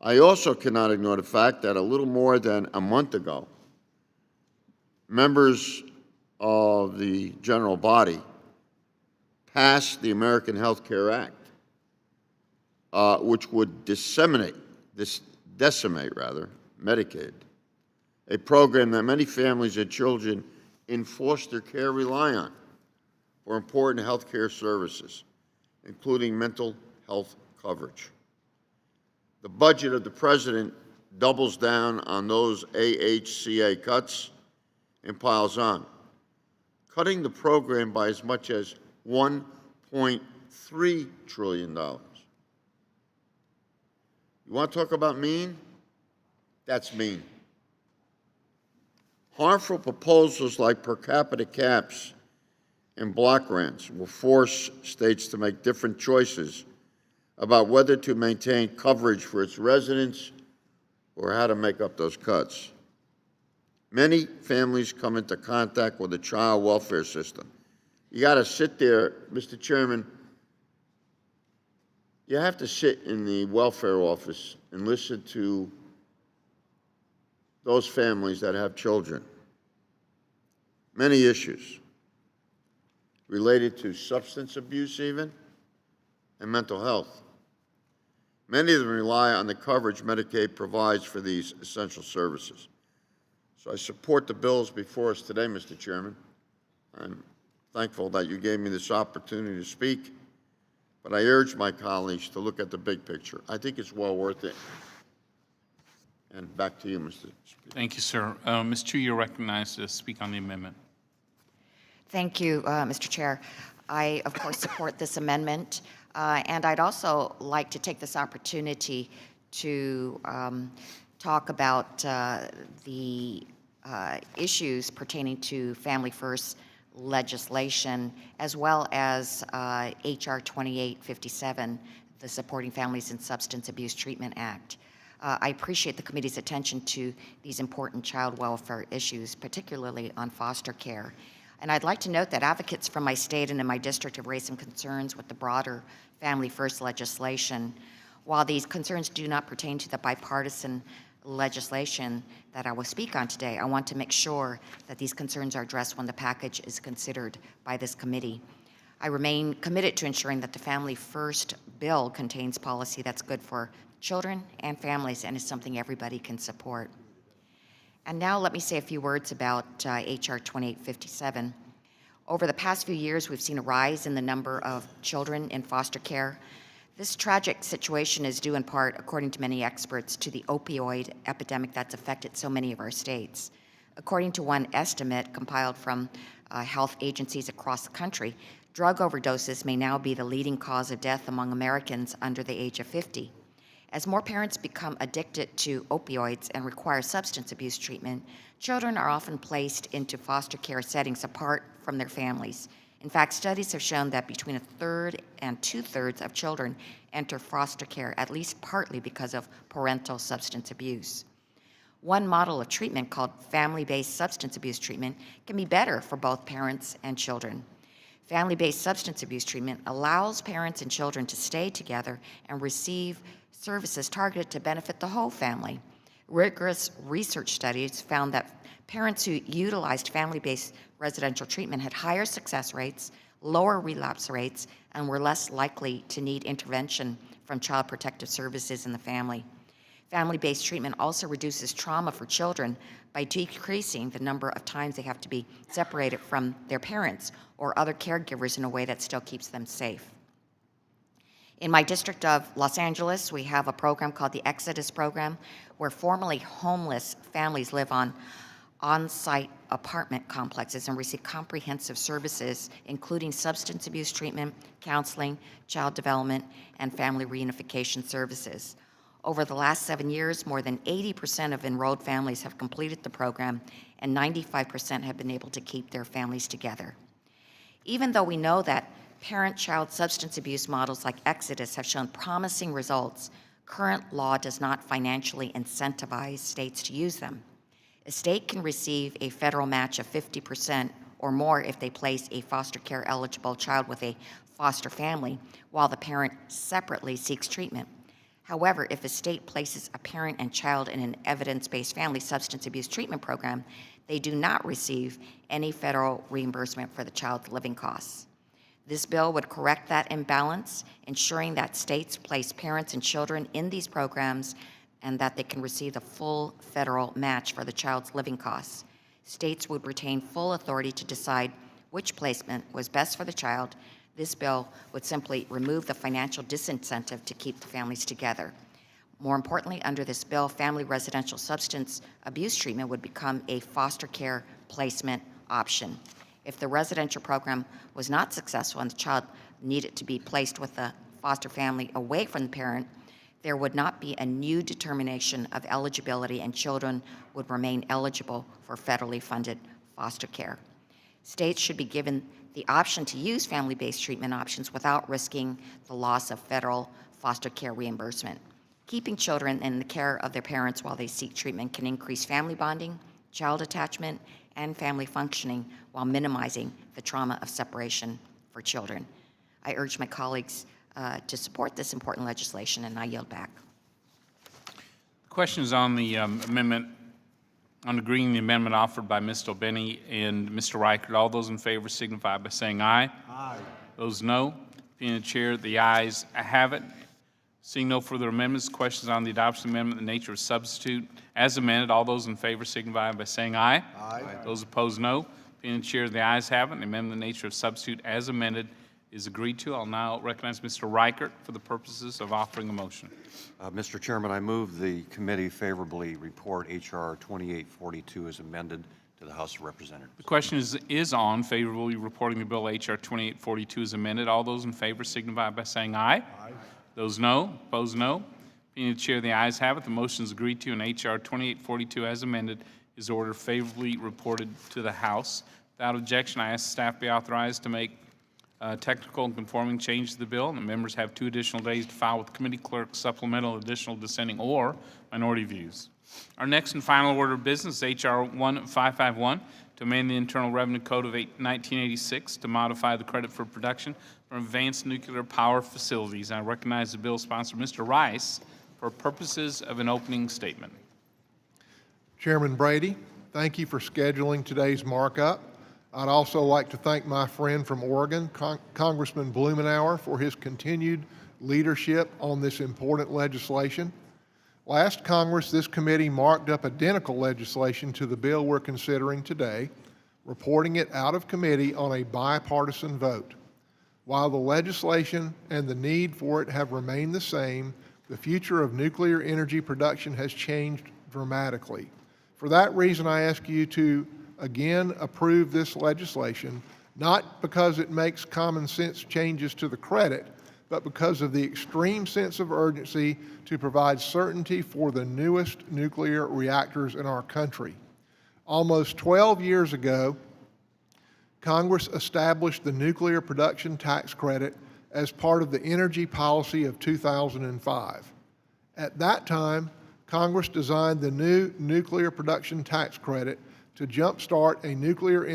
I also cannot ignore the fact that a little more than a month ago, members of the general body passed the American Health Care Act, which would decimate Medicaid, a program that many families and children in foster care rely on for important health care services, including mental health coverage. The budget of the President doubles down on those AHCA cuts and piles on, cutting the program by as much as $1.3 trillion. You want to talk about mean? That's mean. Harmful proposals like per capita caps and block grants will force states to make different choices about whether to maintain coverage for its residents or how to make up those cuts. Many families come into contact with the child welfare system. You got to sit there, Mr. Chairman, you have to sit in the welfare office and listen to those families that have children. Many issues. related to substance abuse even, and mental health. Many of them rely on the coverage Medicaid provides for these essential services. So I support the bills before us today, Mr. Chairman. I'm thankful that you gave me this opportunity to speak, but I urge my colleagues to look at the big picture. I think it's well worth it. And back to you, Mr. Speaker. Thank you, sir. Ms. Chu, you're recognized to speak on the amendment. Thank you, Mr. Chair. I, of course, support this amendment, and I'd also like to take this opportunity to talk about the issues pertaining to Family First legislation, as well as H.R. 2857, the Supporting Families in Substance Abuse Treatment Act. I appreciate the committee's attention to these important child welfare issues, particularly on foster care. And I'd like to note that advocates from my state and in my district have raised some concerns with the broader Family First legislation. While these concerns do not pertain to the bipartisan legislation that I will speak on today, I want to make sure that these concerns are addressed when the package is considered by this committee. I remain committed to ensuring that the Family First bill contains policy that's good for children and families and is something everybody can support. And now let me say a few words about H.R. 2857. Over the past few years, we've seen a rise in the number of children in foster care. This tragic situation is due in part, according to many experts, to the opioid epidemic that's affected so many of our states. According to one estimate compiled from health agencies across the country, drug overdoses may now be the leading cause of death among Americans under the age of 50. As more parents become addicted to opioids and require substance abuse treatment, children are often placed into foster care settings apart from their families. In fact, studies have shown that between a third and two-thirds of children enter foster care at least partly because of parental substance abuse. One model of treatment called family-based substance abuse treatment can be better for both parents and children. Family-based substance abuse treatment allows parents and children to stay together and receive services targeted to benefit the whole family. Rigorous research studies found that parents who utilized family-based residential treatment had higher success rates, lower relapse rates, and were less likely to need intervention from Child Protective Services in the family. Family-based treatment also reduces trauma for children by decreasing the number of times they have to be separated from their parents or other caregivers in a way that still keeps them safe. In my district of Los Angeles, we have a program called the Exodus Program, where formerly homeless families live on-site apartment complexes and receive comprehensive services, including substance abuse treatment, counseling, child development, and family reunification services. Over the last 7 years, more than 80% of enrolled families have completed the program, and 95% have been able to keep their families together. Even though we know that parent-child substance abuse models like Exodus have shown promising results, current law does not financially incentivize states to use them. A state can receive a federal match of 50% or more if they place a foster care eligible child with a foster family, while the parent separately seeks treatment. However, if a state places a parent and child in an evidence-based family substance abuse treatment program, they do not receive any federal reimbursement for the child's living costs. This bill would correct that imbalance, ensuring that states place parents and children in these programs and that they can receive the full federal match for the child's living costs. States would retain full authority to decide which placement was best for the child. This bill would simply remove the financial disincentive to keep the families together. More importantly, under this bill, family residential substance abuse treatment would become a foster care placement option. If the residential program was not successful and the child needed to be placed with a foster family away from the parent, there would not be a new determination of eligibility and children would remain eligible for federally funded foster care. States should be given the option to use family-based treatment options without risking the loss of federal foster care reimbursement. Keeping children in the care of their parents while they seek treatment can increase family bonding, child attachment, and family functioning while minimizing the trauma of separation for children. I urge my colleagues to support this important legislation, and I yield back. The question is on the amendment on agreeing the amendment offered by Mr. O'Benny and Mr. Reichert. All those in favor signify by saying aye. Aye. Those no. Being the chair, the ayes have it. Seeing no further amendments, questions on the adoption amendment in the nature of substitute as amended. All those in favor signify by saying aye. Aye. Those opposed, no. Being the chair, the ayes have it. The amendment in the nature of substitute as amended is agreed to. I'll now recognize Mr. Reichert for the purposes of offering a motion. Mr. Chairman, I move the committee favorably report H.R. 2842 as amended to the House of Representatives. The question is on favorably reporting the bill H.R. 2842 as amended. All those in favor signify by saying aye. Aye. Those no. Opposed, no. Being the chair, the ayes have it. The motion is agreed to, and H.R. 2842 as amended is ordered favorably reported to the House. Without objection, I ask staff be authorized to make technical and conforming changes to the bill, and the members have 2 additional days to file with committee clerk supplemental, additional, dissenting, or minority views. Our next and final order of business is H.R. 1551 to amend the Internal Revenue Code of 1986 to modify the credit for production from advanced nuclear power facilities. I recognize the bill sponsor, Mr. Rice, for purposes of an opening statement. Chairman Brady, thank you for scheduling today's markup. I'd also like to thank my friend from Oregon, Congressman Blumenauer, for his continued leadership on this important legislation. Last Congress, this committee marked up identical legislation to the bill we're considering today, reporting it out of committee on a bipartisan vote. While the legislation and the need for it have remained the same, the future of nuclear energy production has changed dramatically. For that reason, I ask you to again approve this legislation, not because it makes common sense changes to the credit, but because of the extreme sense of urgency to provide certainty for the newest nuclear reactors in our country. Almost 12 years ago, Congress established the nuclear production tax credit as part of the energy policy of 2005. At that time, Congress designed the new nuclear production tax credit to jumpstart a nuclear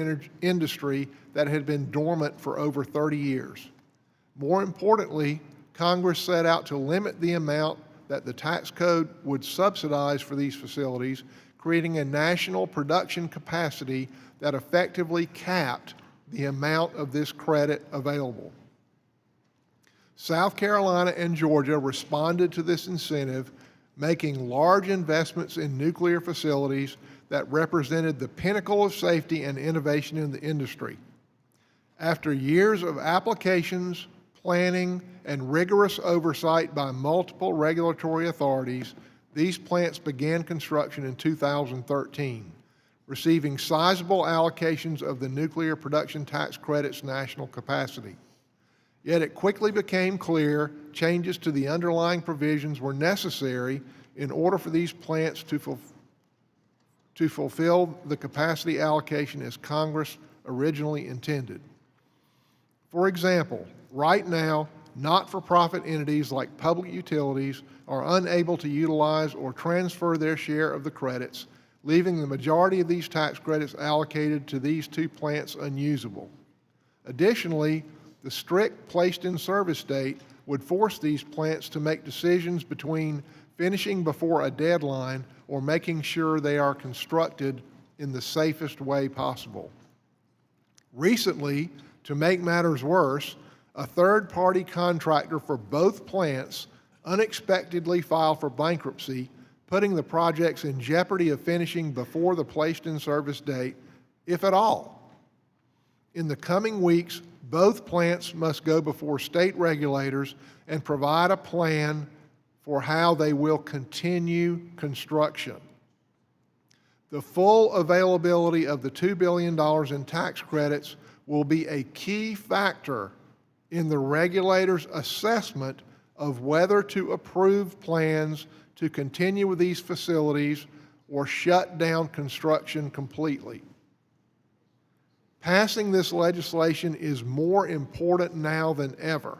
industry that had been dormant for over 30 years. More importantly, Congress set out to limit the amount that the tax code would subsidize for these facilities, creating a national production capacity that effectively capped the amount of this credit available. South Carolina and Georgia responded to this incentive, making large investments in nuclear facilities that represented the pinnacle of safety and innovation in the industry. After years of applications, planning, and rigorous oversight by multiple regulatory authorities, these plants began construction in 2013, receiving sizable allocations of the nuclear production tax credit's national capacity. Yet it quickly became clear changes to the underlying provisions were necessary in order for these plants to fulfill the capacity allocation as Congress originally intended. For example, right now, not-for-profit entities like public utilities are unable to utilize or transfer their share of the credits, leaving the majority of these tax credits allocated to these 2 plants unusable. Additionally, the strict placed-in-service date would force these plants to make decisions between finishing before a deadline or making sure they are constructed in the safest way possible. Recently, to make matters worse, a third-party contractor for both plants unexpectedly filed for bankruptcy, putting the projects in jeopardy of finishing before the placed-in-service date, if at all. In the coming weeks, both plants must go before state regulators and provide a plan for how they will continue construction. The full availability of the $2 billion in tax credits will be a key factor in the regulator's assessment of whether to approve plans to continue with these facilities or shut down construction completely. Passing this legislation is more important now than ever.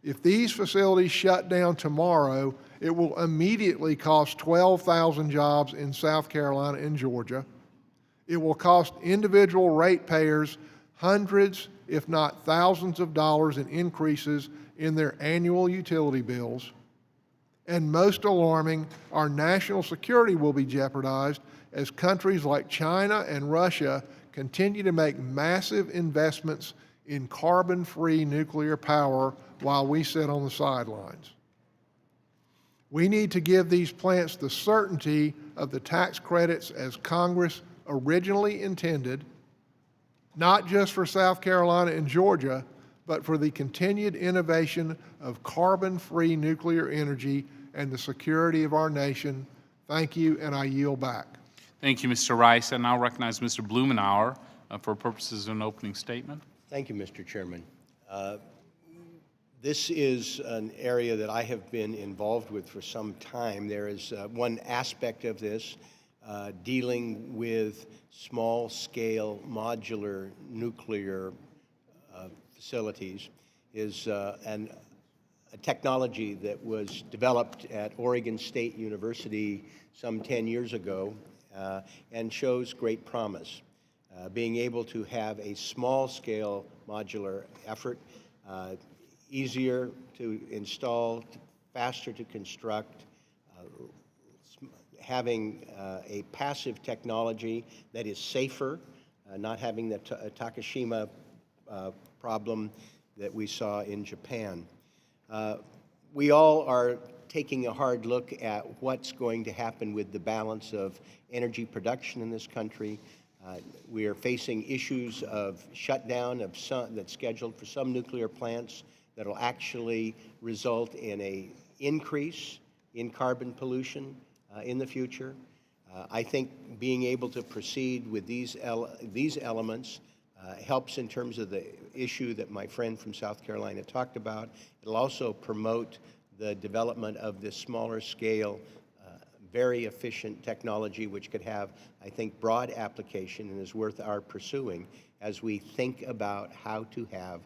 If these facilities shut down tomorrow, it will immediately cost 12,000 jobs in South Carolina and Georgia. It will cost individual ratepayers hundreds, if not thousands of dollars in increases in their annual utility bills. And most alarming, our national security will be jeopardized as countries like China and Russia continue to make massive investments in carbon-free nuclear power while we sit on the sidelines. We need to give these plants the certainty of the tax credits as Congress originally intended, not just for South Carolina and Georgia, but for the continued innovation of carbon-free nuclear energy and the security of our nation. Thank you, and I yield back. Thank you, Mr. Rice. I now recognize Mr. Blumenauer for purposes of an opening statement. Thank you, Mr. Chairman. This is an area that I have been involved with for some time. There is one aspect of this dealing with small-scale modular nuclear facilities is a technology that was developed at Oregon State University some 10 years ago and shows great promise. Being able to have a small-scale modular effort, easier to install, faster to construct, having a passive technology that is safer, not having the Takashima problem that we saw in Japan. We all are taking a hard look at what's going to happen with the balance of energy production in this country. We are facing issues of shutdown of some that's scheduled for some nuclear plants that will actually result in an increase in carbon pollution in the future. I think being able to proceed with these elements helps in terms of the issue that my friend from South Carolina talked about. It'll also promote the development of this smaller scale, very efficient technology, which could have, I think, broad application and is worth our pursuing as we think about how to have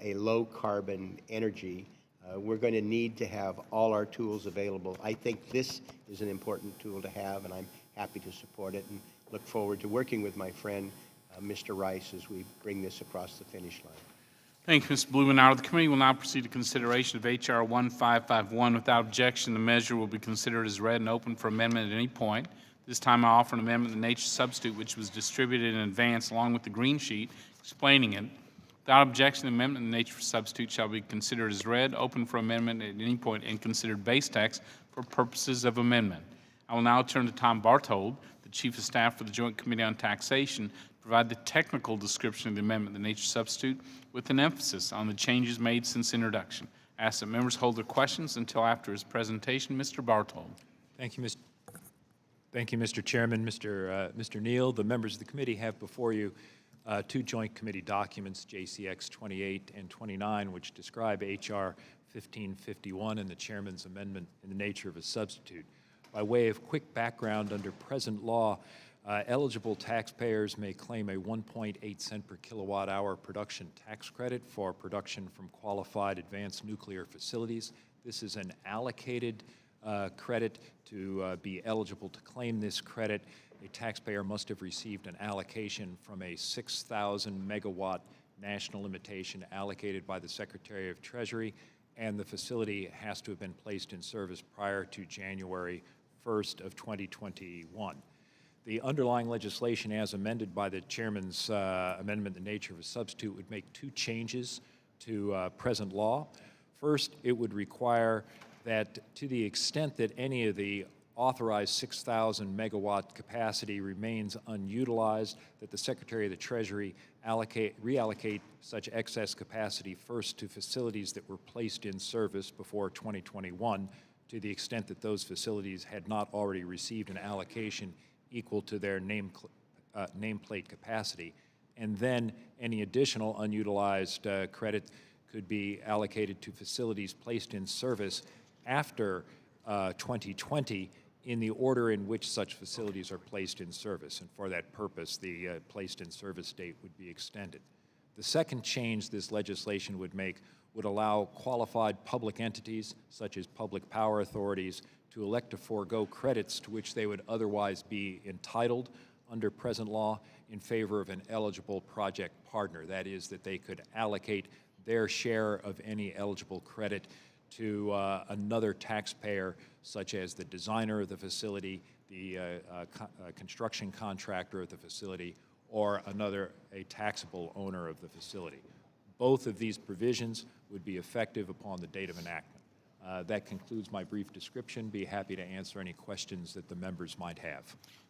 a low carbon energy. We're going to need to have all our tools available. I think this is an important tool to have, and I'm happy to support it and look forward to working with my friend, Mr. Rice, as we bring this across the finish line. Thank you, Mr. Blumenauer. The committee will now proceed to consideration of H.R. 1551. Without objection, the measure will be considered as read and open for amendment at any point. This time I offer an amendment in nature substitute, which was distributed in advance along with the green sheet explaining it. Without objection, the amendment in nature substitute shall be considered as read, open for amendment at any point, and considered base text for purposes of amendment. I will now turn to Tom Barthold, the Chief of Staff for the Joint Committee on Taxation, to provide the technical description of the amendment in nature substitute with an emphasis on the changes made since introduction. I ask that members hold their questions until after his presentation. Mr. Barthold. Thank you, Mr. Chairman. Mr. Neal, the members of the committee have before you two joint committee documents, JCX 28 and 29, which describe H.R. 1551 and the chairman's amendment in the nature of a substitute. By way of quick background, under present law, eligible taxpayers may claim a 1.8 cent per kilowatt hour production tax credit for production from qualified advanced nuclear facilities. This is an allocated credit. To be eligible to claim this credit, a taxpayer must have received an allocation from a 6,000 megawatt national limitation allocated by the Secretary of Treasury, and the facility has to have been placed in service prior to January 1st of 2021. The underlying legislation as amended by the chairman's amendment in the nature of a substitute would make two changes to present law. First, it would require that to the extent that any of the authorized 6,000 megawatt capacity remains unutilized, that the Secretary of the Treasury reallocate such excess capacity first to facilities that were placed in service before 2021, to the extent that those facilities had not already received an allocation equal to their nameplate capacity. And then any additional unutilized credit could be allocated to facilities placed in service after 2020 in the order in which such facilities are placed in service. And for that purpose, the placed in service date would be extended. The second change this legislation would make would allow qualified public entities, such as public power authorities, to elect to forego credits to which they would otherwise be entitled under present law in favor of an eligible project partner. That is, that they could allocate their share of any eligible credit to another taxpayer, such as the designer of the facility, the construction contractor of the facility, or a taxable owner of the facility. Both of these provisions would be effective upon the date of enactment. That concludes my brief description. Be happy to answer any questions that the members might have.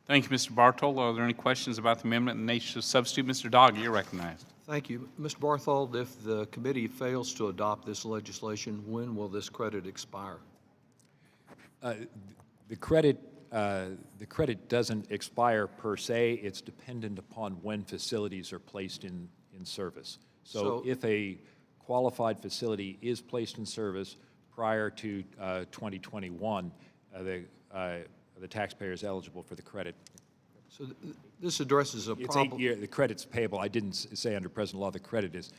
Thank you, Mr. Barthold. Are there any questions about the amendment and nature of substitute? Mr. Doggett, you're recognized. Thank you. Mr. Barthold, if the committee fails to adopt this legislation, when will this credit expire? The credit doesn't expire per se. It's dependent upon when facilities are placed in service. So if a qualified facility is placed in service prior to 2021, the taxpayer is eligible for the credit. So this addresses a It's problem. 8 years. The credit's payable. I didn't say under present law the credit is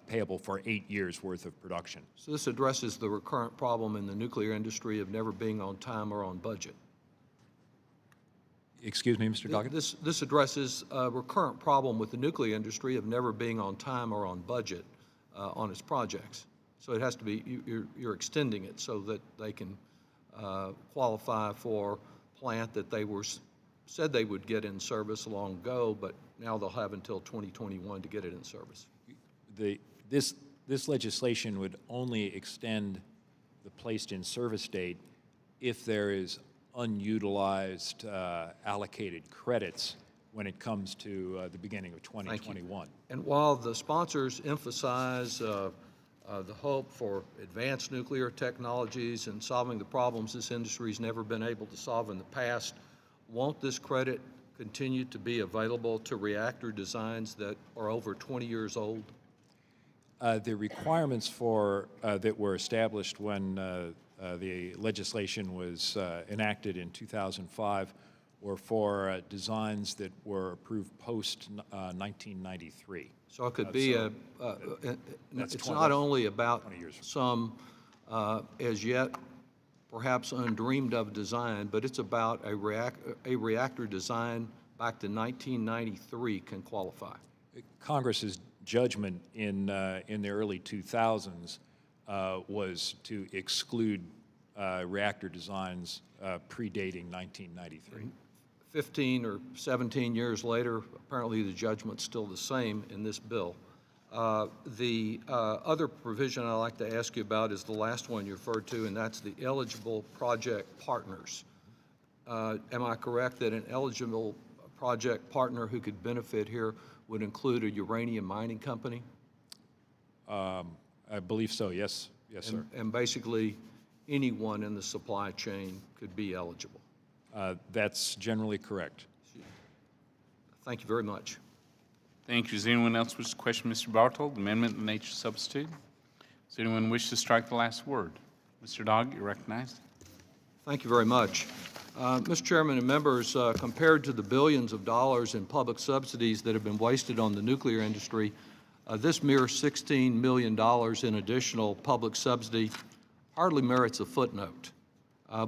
payable for 8 years worth of production. So this addresses the recurrent problem in the nuclear industry of never being on time or on budget. Excuse me, Mr. Doggett? This addresses a recurrent problem with the nuclear industry of never being on time or on budget on its projects. So it has to be, you're extending it so that they can qualify for plant that they said they would get in service long ago, but now they'll have until 2021 to get it in service. This legislation would only extend the placed in service date if there is unutilized allocated credits when it comes to the beginning of 2021. And while the sponsors emphasize the hope for advanced nuclear technologies and solving the problems this industry's never been able to solve in the past, won't this credit continue to be available to reactor designs that are over 20 years old? The requirements for that were established when the legislation was enacted in 2005 were for designs that were approved post 1993. So it could be it's not only about some as yet perhaps undreamed of design, but it's about a reactor design back to 1993 can qualify. Congress's judgment in the early 2000s was to exclude reactor designs predating 1993. 15 or 17 years later, apparently the judgment's still the same in this bill. The other provision I'd like to ask you about is the last one you referred to, and that's the eligible project partners. Am I correct that an eligible project partner who could benefit here would include a uranium mining company? I believe so, yes. Yes, sir. And basically, anyone in the supply chain could be eligible. That's generally correct. Thank you very much. Thank you. Does anyone else wish to question Mr. Barthold? Amendment and nature substitute? Does anyone wish to strike the last word? Mr. Doggett, you're recognized. Thank you very much. Mr. Chairman and members, compared to the billions of dollars in public subsidies that have been wasted on the nuclear industry, this mere $16 million in additional public subsidy hardly merits a footnote.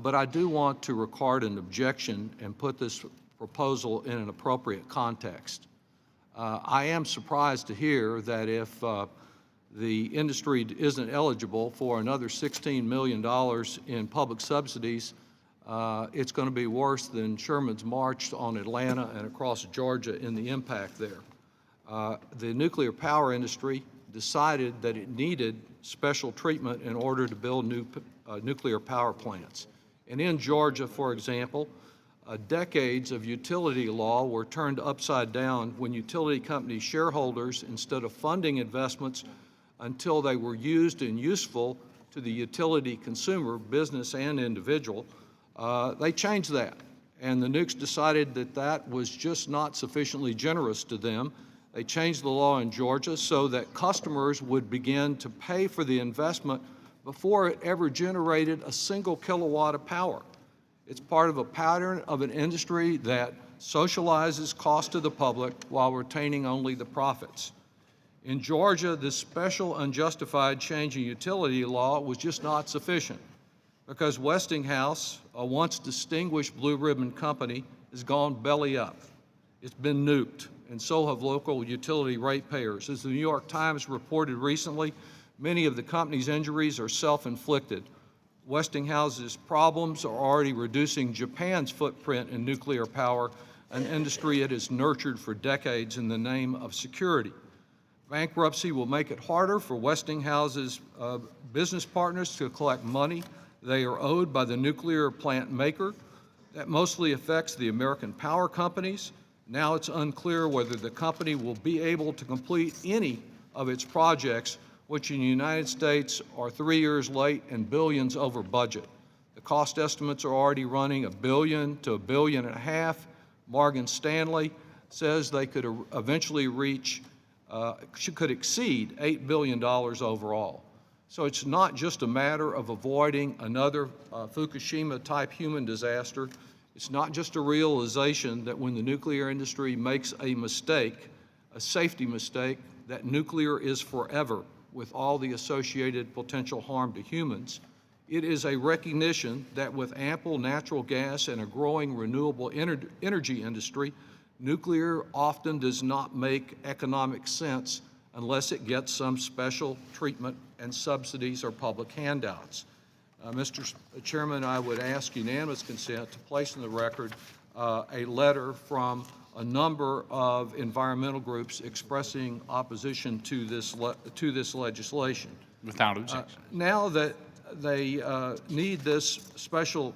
But I do want to record an objection and put this proposal in an appropriate context. I am surprised to hear that if the industry isn't eligible for another $16 million in public subsidies, it's going to be worse than Sherman's March on Atlanta and across Georgia in the impact there. The nuclear power industry decided that it needed special treatment in order to build new nuclear power plants. And in Georgia, for example, decades of utility law were turned upside down when utility company shareholders, instead of funding investments until they were used and useful to the utility consumer, business and individual, they changed that. And the nukes decided that that was just not sufficiently generous to them. They changed the law in Georgia so that customers would begin to pay for the investment before it ever generated a single kilowatt of power. It's part of a pattern of an industry that socializes cost to the public while retaining only the profits. In Georgia, this special unjustified change in utility law was just not sufficient because Westinghouse, a once distinguished blue ribbon company, has gone belly up. It's been nuked, and so have local utility ratepayers. As the New York Times reported recently, Many of the company's injuries are self-inflicted. Westinghouse's problems are already reducing Japan's footprint in nuclear power, an industry it has nurtured for decades in the name of security. Bankruptcy will make it harder for Westinghouse's business partners to collect money they are owed by the nuclear plant maker. That mostly affects the American power companies. Now it's unclear whether the company will be able to complete any of its projects, which in the United States are 3 years late and billions over budget. The cost estimates are already running $1 billion to $1.5 billion. Morgan Stanley says they could eventually could exceed $8 billion overall. So it's not just a matter of avoiding another Fukushima-type human disaster. It's not just a realization that when the nuclear industry makes a mistake, a safety mistake, that nuclear is forever with all the associated potential harm to humans. It is a recognition that with ample natural gas and a growing renewable energy industry, nuclear often does not make economic sense unless it gets some special treatment and subsidies or public handouts. Mr. Chairman, I would ask unanimous consent to place in the record a letter from a number of environmental groups expressing opposition to this legislation. Without objection. Now that they need this special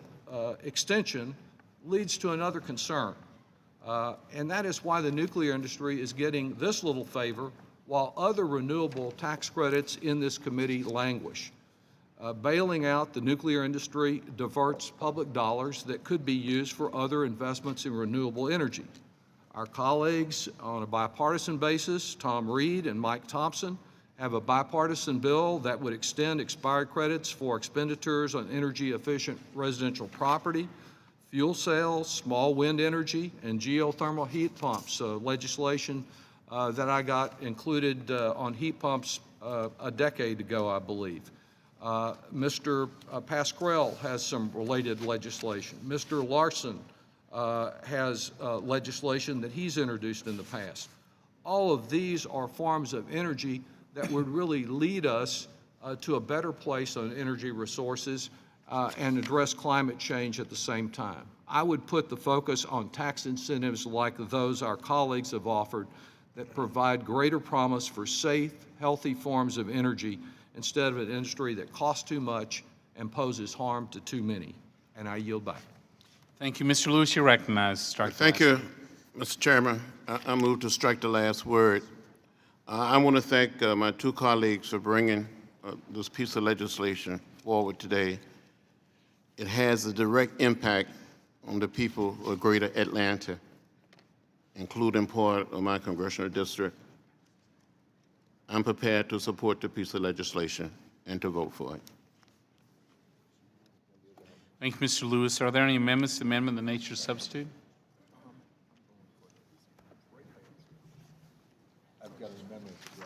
extension leads to another concern, and that is why the nuclear industry is getting this little favor while other renewable tax credits in this committee languish. Bailing out the nuclear industry diverts public dollars that could be used for other investments in renewable energy. Our colleagues on a bipartisan basis, Tom Reed and Mike Thompson, have a bipartisan bill that would extend expired credits for expenditures on energy-efficient residential property, fuel cells, small wind energy, and geothermal heat pumps, legislation that I got included on heat pumps a decade ago, I believe. Mr. Pascrell has some related legislation. Mr. Larson has legislation that he's introduced in the past. All of these are forms of energy that would really lead us to a better place on energy resources and address climate change at the same time. I would put the focus on tax incentives like those our colleagues have offered that provide greater promise for safe, healthy forms of energy instead of an industry that costs too much and poses harm to too many. And I yield back. Thank you. Mr. Lewis, you're recognized. Strike the Thank last you, Mr. Chairman. I move to strike the last word. I want to thank my two colleagues for bringing this piece of legislation forward today. It has a direct impact on the people of Greater Atlanta, including part of my congressional district. I'm prepared to support the piece of legislation and to vote for it. Thank you, Mr. Lewis. Are there any amendments to the amendment of the nature of substitute?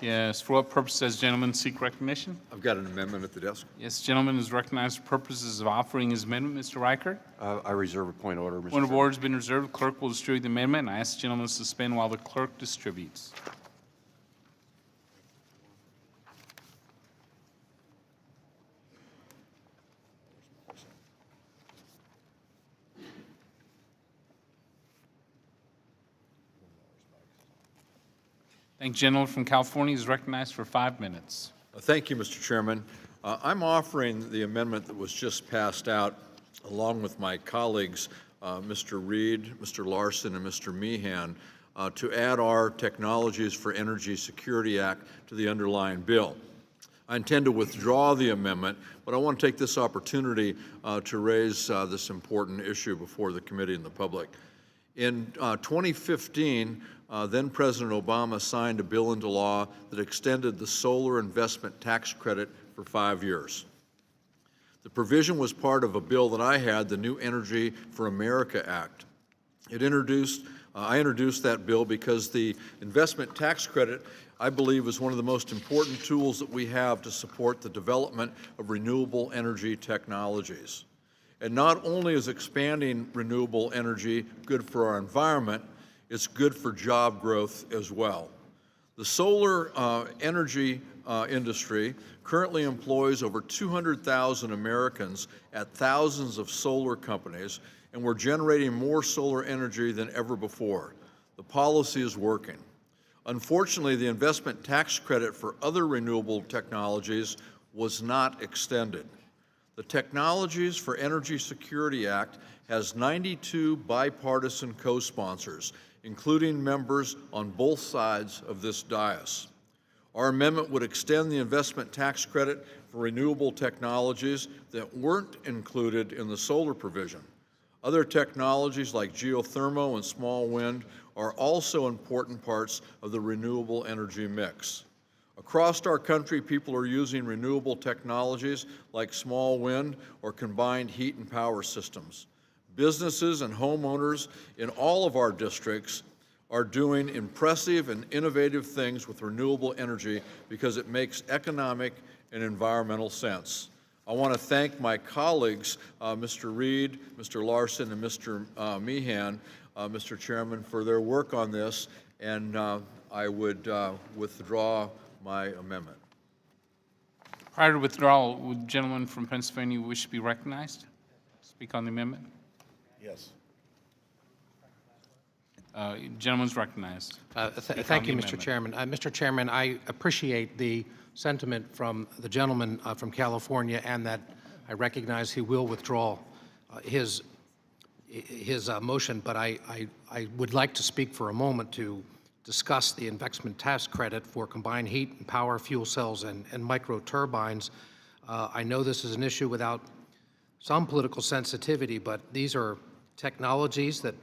Yes. For what purpose does gentleman seek recognition? I've got an amendment at the desk. Yes, gentleman is recognized for purposes of offering his amendment. Mr. Reichert? I reserve a point of order, Mr. Point of Chairman. order has been reserved. The clerk will distribute the amendment, and I ask the gentleman to suspend while the clerk distributes. Thank you. Gentleman from California is recognized for 5 minutes. Thank you, Mr. Chairman. I'm offering the amendment that was just passed out along with my colleagues, Mr. Reed, Mr. Larson, and Mr. Meehan, to add our Technologies for Energy Security Act to the underlying bill. I intend to withdraw the amendment, but I want to take this opportunity to raise this important issue before the committee and the public. In 2015, then President Obama signed a bill into law that extended the solar investment tax credit for 5 years. The provision was part of a bill that I had, the New Energy for America Act. I introduced that bill because the investment tax credit, I believe, is one of the most important tools that we have to support the development of renewable energy technologies. And not only is expanding renewable energy good for our environment, it's good for job growth as well. The solar energy industry currently employs over 200,000 Americans at thousands of solar companies, and we're generating more solar energy than ever before. The policy is working. Unfortunately, the investment tax credit for other renewable technologies was not extended. The Technologies for Energy Security Act has 92 bipartisan co-sponsors, including members on both sides of this dais. Our amendment would extend the investment tax credit for renewable technologies that weren't included in the solar provision. Other technologies like geothermal and small wind are also important parts of the renewable energy mix. Across our country, people are using renewable technologies like small wind or combined heat and power systems. Businesses and homeowners in all of our districts are doing impressive and innovative things with renewable energy because it makes economic and environmental sense. I want to thank my colleagues, Mr. Reed, Mr. Larson, and Mr. Meehan, Mr. Chairman, for their work on this, and I would withdraw my amendment. Prior to withdrawal, would the gentleman from Pennsylvania wish to be recognized? Speak on the amendment? Yes. Gentleman's recognized. Thank you, Mr. Chairman. Mr. Chairman, I appreciate the sentiment from the gentleman from California, and that I recognize he will withdraw his motion, but I would like to speak for a moment to discuss the investment tax credit for combined heat and power fuel cells and micro turbines. I know this is an issue without some political sensitivity, but these are technologies that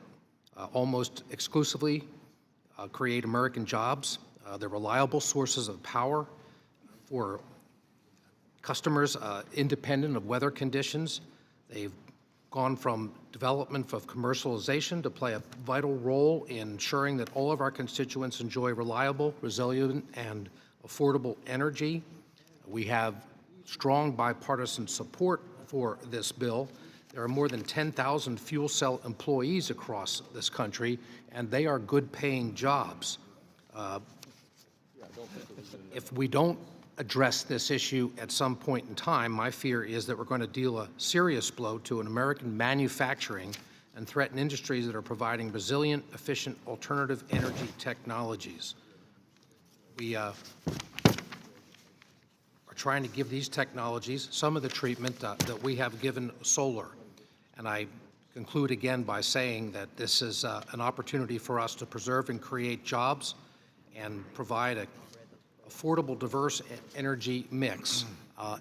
almost exclusively create American jobs. They're reliable sources of power for customers independent of weather conditions. They've gone from development of commercialization to play a vital role in ensuring that all of our constituents enjoy reliable, resilient, and affordable energy. We have strong bipartisan support for this bill. There are more than 10,000 fuel cell employees across this country, and they are good-paying jobs. If we don't address this issue at some point in time, my fear is that we're going to deal a serious blow to an American manufacturing and threaten industries that are providing resilient, efficient, alternative energy technologies. We are trying to give these technologies some of the treatment that we have given solar. And I conclude again by saying that this is an opportunity for us to preserve and create jobs and provide a affordable, diverse energy mix,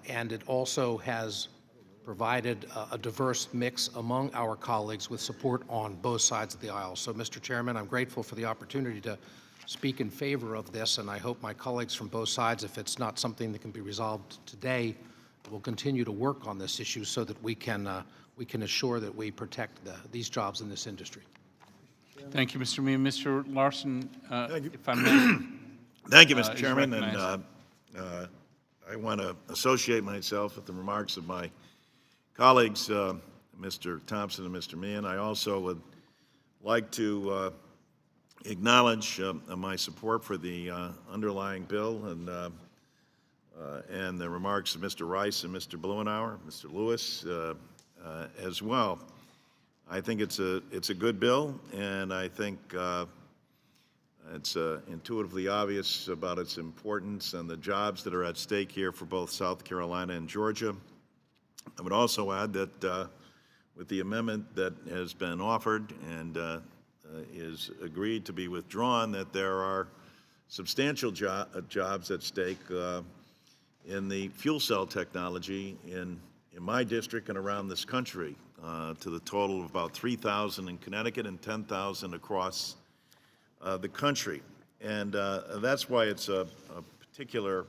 and it also has provided a diverse mix among our colleagues with support on both sides of the aisle. So, Mr. Chairman, I'm grateful for the opportunity to speak in favor of this, and I hope my colleagues from both sides, if it's not something that can be resolved today, will continue to work on this issue so that we can assure that we protect these jobs in this industry. Thank you, Mr. Meehan. Mr. Larson, if I may. Thank you, Mr. Chairman, and I want to associate myself with the remarks of my colleagues, Mr. Thompson and Mr. Meehan. I also would like to acknowledge my support for the underlying bill and the remarks of Mr. Rice and Mr. Blumenauer, Mr. Lewis as well. I think it's a good bill, and I think it's intuitively obvious about its importance and the jobs that are at stake here for both South Carolina and Georgia. I would also add that with the amendment that has been offered and is agreed to be withdrawn, that there are substantial jobs at stake in the fuel cell technology in my district and around this country, to the total of about 3,000 in Connecticut and 10,000 across the country. And that's why it's a particular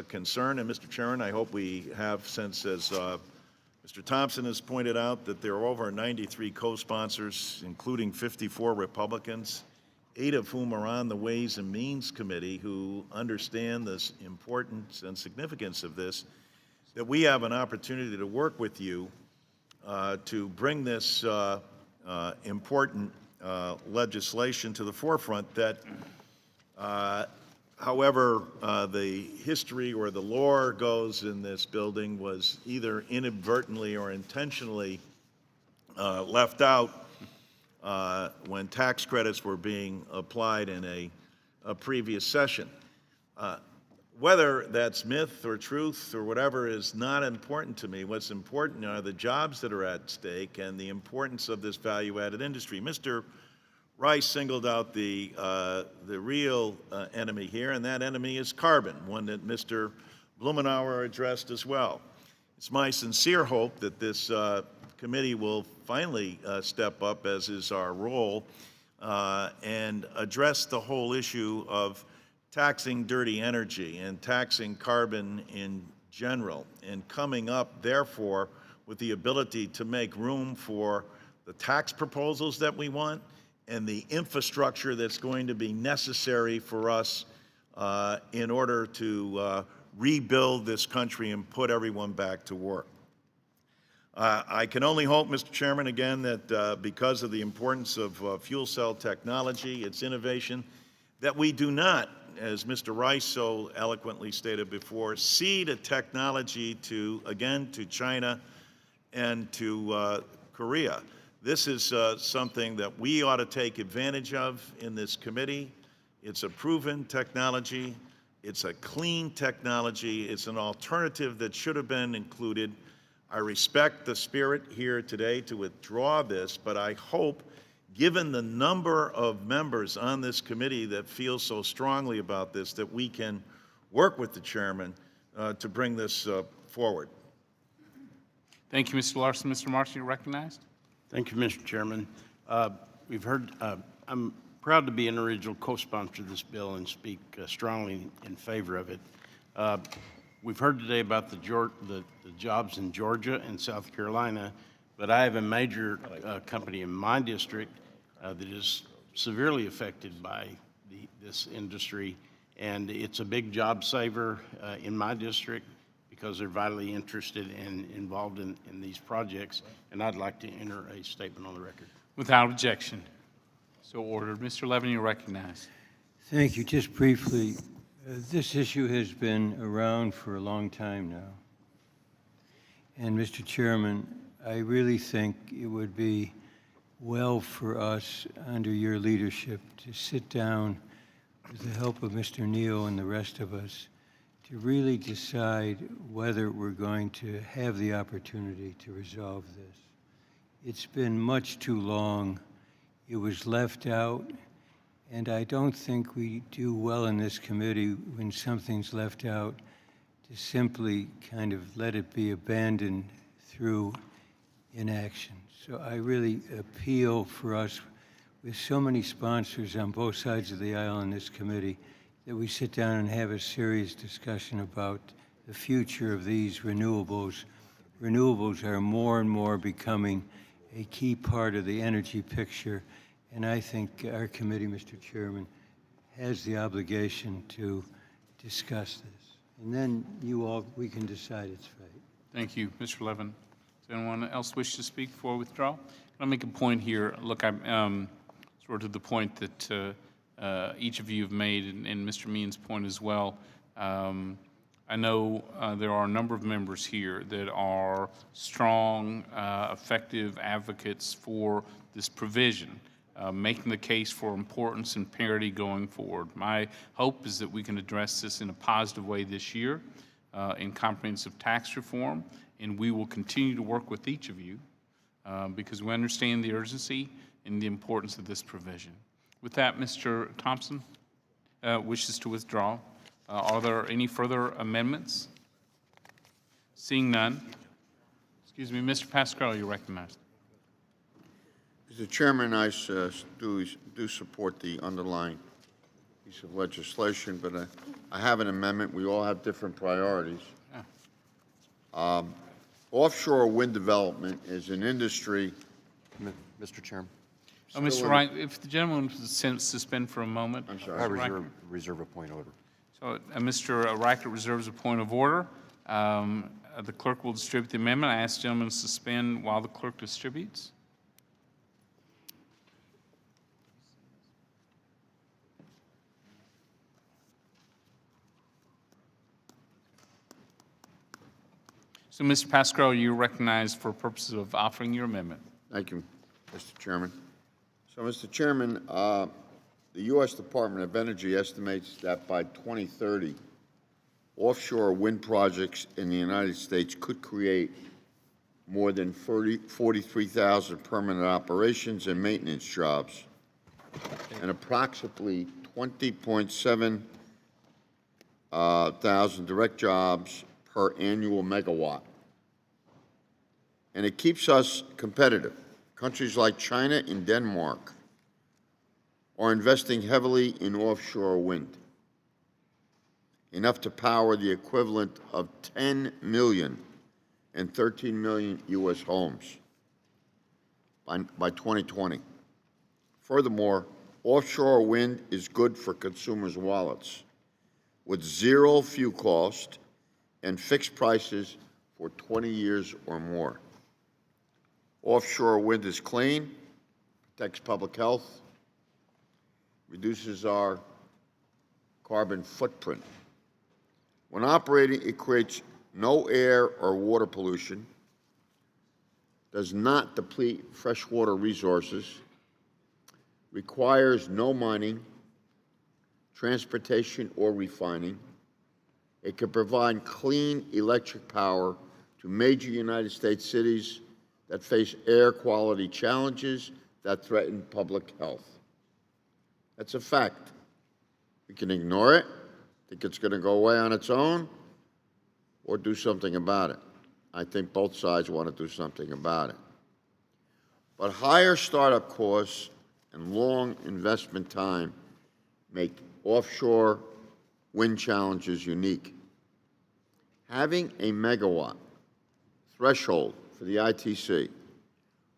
concern. And Mr. Chairman, I hope we have, since as Mr. Thompson has pointed out, that there are over 93 co-sponsors, including 54 Republicans, 8 of whom are on the Ways and Means Committee, who understand the importance and significance of this, that we have an opportunity to work with you to bring this important legislation to the forefront that However, the history or the lore goes in this building was either inadvertently or intentionally left out when tax credits were being applied in a previous session. Whether that's myth or truth or whatever is not important to me. What's important are the jobs that are at stake and the importance of this value-added industry. Mr. Rice singled out the real enemy here, and that enemy is carbon, one that Mr. Blumenauer addressed as well. It's my sincere hope that this committee will finally step up, as is our role, and address the whole issue of taxing dirty energy and taxing carbon in general, and coming up, therefore, with the ability to make room for the tax proposals that we want and the infrastructure that's going to be necessary for us in order to rebuild this country and put everyone back to work. I can only hope, Mr. Chairman, again, that because of the importance of fuel cell technology, its innovation, that we do not, as Mr. Rice so eloquently stated before, cede a technology to China and to Korea. This is something that we ought to take advantage of in this committee. It's a proven technology. It's a clean technology. It's an alternative that should have been included. I respect the spirit here today to withdraw this, but I hope, given the number of members on this committee that feel so strongly about this, that we can work with the chairman to bring this forward. Thank you, Mr. Larson. Mr. Martin, you're recognized. Thank you, Mr. Chairman. We've heard, I'm proud to be an original co-sponsor of this bill and speak strongly in favor of it. We've heard today about the jobs in Georgia and South Carolina, but I have a major company in my district that is severely affected by this industry, and it's a big job saver in my district because they're vitally interested and involved in these projects, and I'd like to enter a statement on the record. Without objection. So ordered. Mr. Levin, you're recognized. Thank you. Just briefly, this issue has been around for a long time now. And Mr. Chairman, I really think it would be well for us, under your leadership, to sit down with the help of Mr. Neal and the rest of us to really decide whether we're going to have the opportunity to resolve this. It's been much too long. It was left out, and I don't think we do well in this committee when something's left out to simply kind of let it be abandoned through inaction. So I really appeal for us, with so many sponsors on both sides of the aisle in this committee, that we sit down and have a serious discussion about the future of these renewables. Renewables are more and more becoming a key part of the energy picture, and I think our committee, Mr. Chairman, has the obligation to discuss this. And then we can decide its fate. Thank you, Mr. Levin. Does anyone else wish to speak before withdrawal? I'll make a point here. Look, I'm sort of to the point that each of you have made, and Mr. Meehan's point as well. I know there are a number of members here that are strong, effective advocates for this provision, making the case for importance and parity going forward. My hope is that we can address this in a positive way this year in comprehensive tax reform, and we will continue to work with each of you because we understand the urgency and the importance of this provision. With that, Mr. Thompson wishes to withdraw. Are there any further amendments? Seeing none. Excuse me, Mr. Pasquarello, you're recognized. Mr. Chairman, I do support the underlying piece of legislation, but I have an amendment. We all have different priorities. Yeah. Offshore wind development is an industry. Mr. Chairman. Oh, Mr. Wright, if the gentleman would suspend for a moment. I'm sorry. I reserve a point of order. So Mr. Reichert reserves a point of order. The clerk will distribute the amendment. I ask the gentleman to suspend while the clerk distributes. So, Mr. Pascal, you're recognized for purposes of offering your amendment. Thank you, Mr. Chairman. So, Mr. Chairman, the U.S. Department of Energy estimates that by 2030, offshore wind projects in the United States could create more than 43,000 permanent operations and maintenance jobs and approximately 20.7 thousand direct jobs per annual megawatt. And it keeps us competitive. Countries like China and Denmark are investing heavily in offshore wind, enough to power the equivalent of 10 million and 13 million U.S. homes by 2020. Furthermore, offshore wind is good for consumers' wallets, with zero fuel cost and fixed prices for 20 years or more. Offshore wind is clean, protects public health, reduces our carbon footprint. When operating, it creates no air or water pollution, does not deplete freshwater resources, requires no mining, transportation, or refining. It can provide clean electric power to major United States cities that face air quality challenges that threaten public health. That's a fact. We can ignore it, think it's going to go away on its own, or do something about it. I think both sides want to do something about it. But higher startup costs and long investment time make offshore wind challenges unique. Having a megawatt threshold for the ITC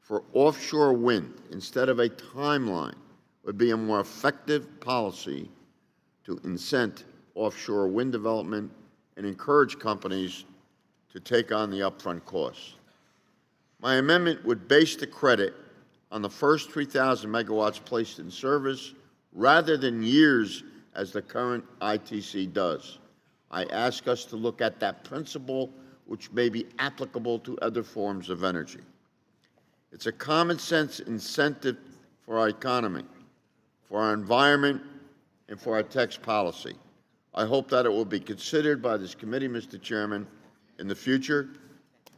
for offshore wind instead of a timeline would be a more effective policy to incent offshore wind development and encourage companies to take on the upfront costs. My amendment would base the credit on the first 3,000 megawatts placed in service rather than years as the current ITC does. I ask us to look at that principle, which may be applicable to other forms of energy. It's a common sense incentive for our economy, for our environment, and for our tax policy. I hope that it will be considered by this committee, Mr. Chairman, in the future,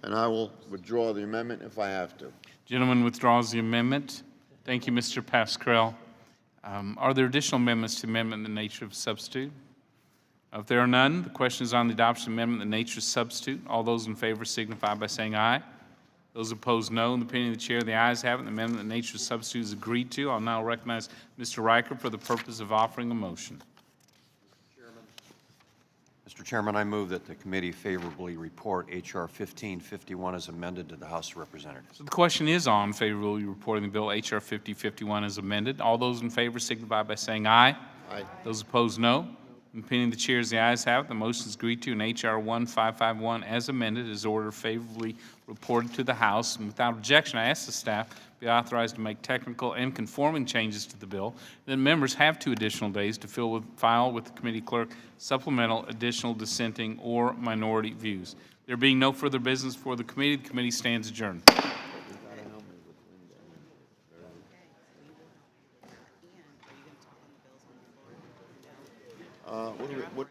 and I will withdraw the amendment if I have to. Gentleman withdraws the amendment. Thank you, Mr. Pascal. Are there additional amendments to the amendment in the nature of substitute? If there are none, the question is on the adoption of amendment in the nature of substitute. All those in favor signify by saying aye. Those opposed, no. In the opinion of the chair, the ayes have it. The amendment in the nature of substitute is agreed to. I'll now recognize Mr. Riker for the purpose of offering a motion. Mr. Chairman, I move that the committee favorably report H.R. 1551 as amended to the House of Representatives. So the question is on favorably reporting the bill H.R. 5051 as amended. All those in favor signify by saying aye. Aye. Those opposed, no. In the opinion of the chair, the ayes have it. The motion is agreed to, and H.R. 1551 as amended is ordered favorably reported to the House. And without objection, I ask the staff be authorized to make technical and conforming changes to the bill. Then members have 2 additional days to file with the committee clerk supplemental, additional, dissenting, or minority views. There being no further business for the committee stands adjourned. What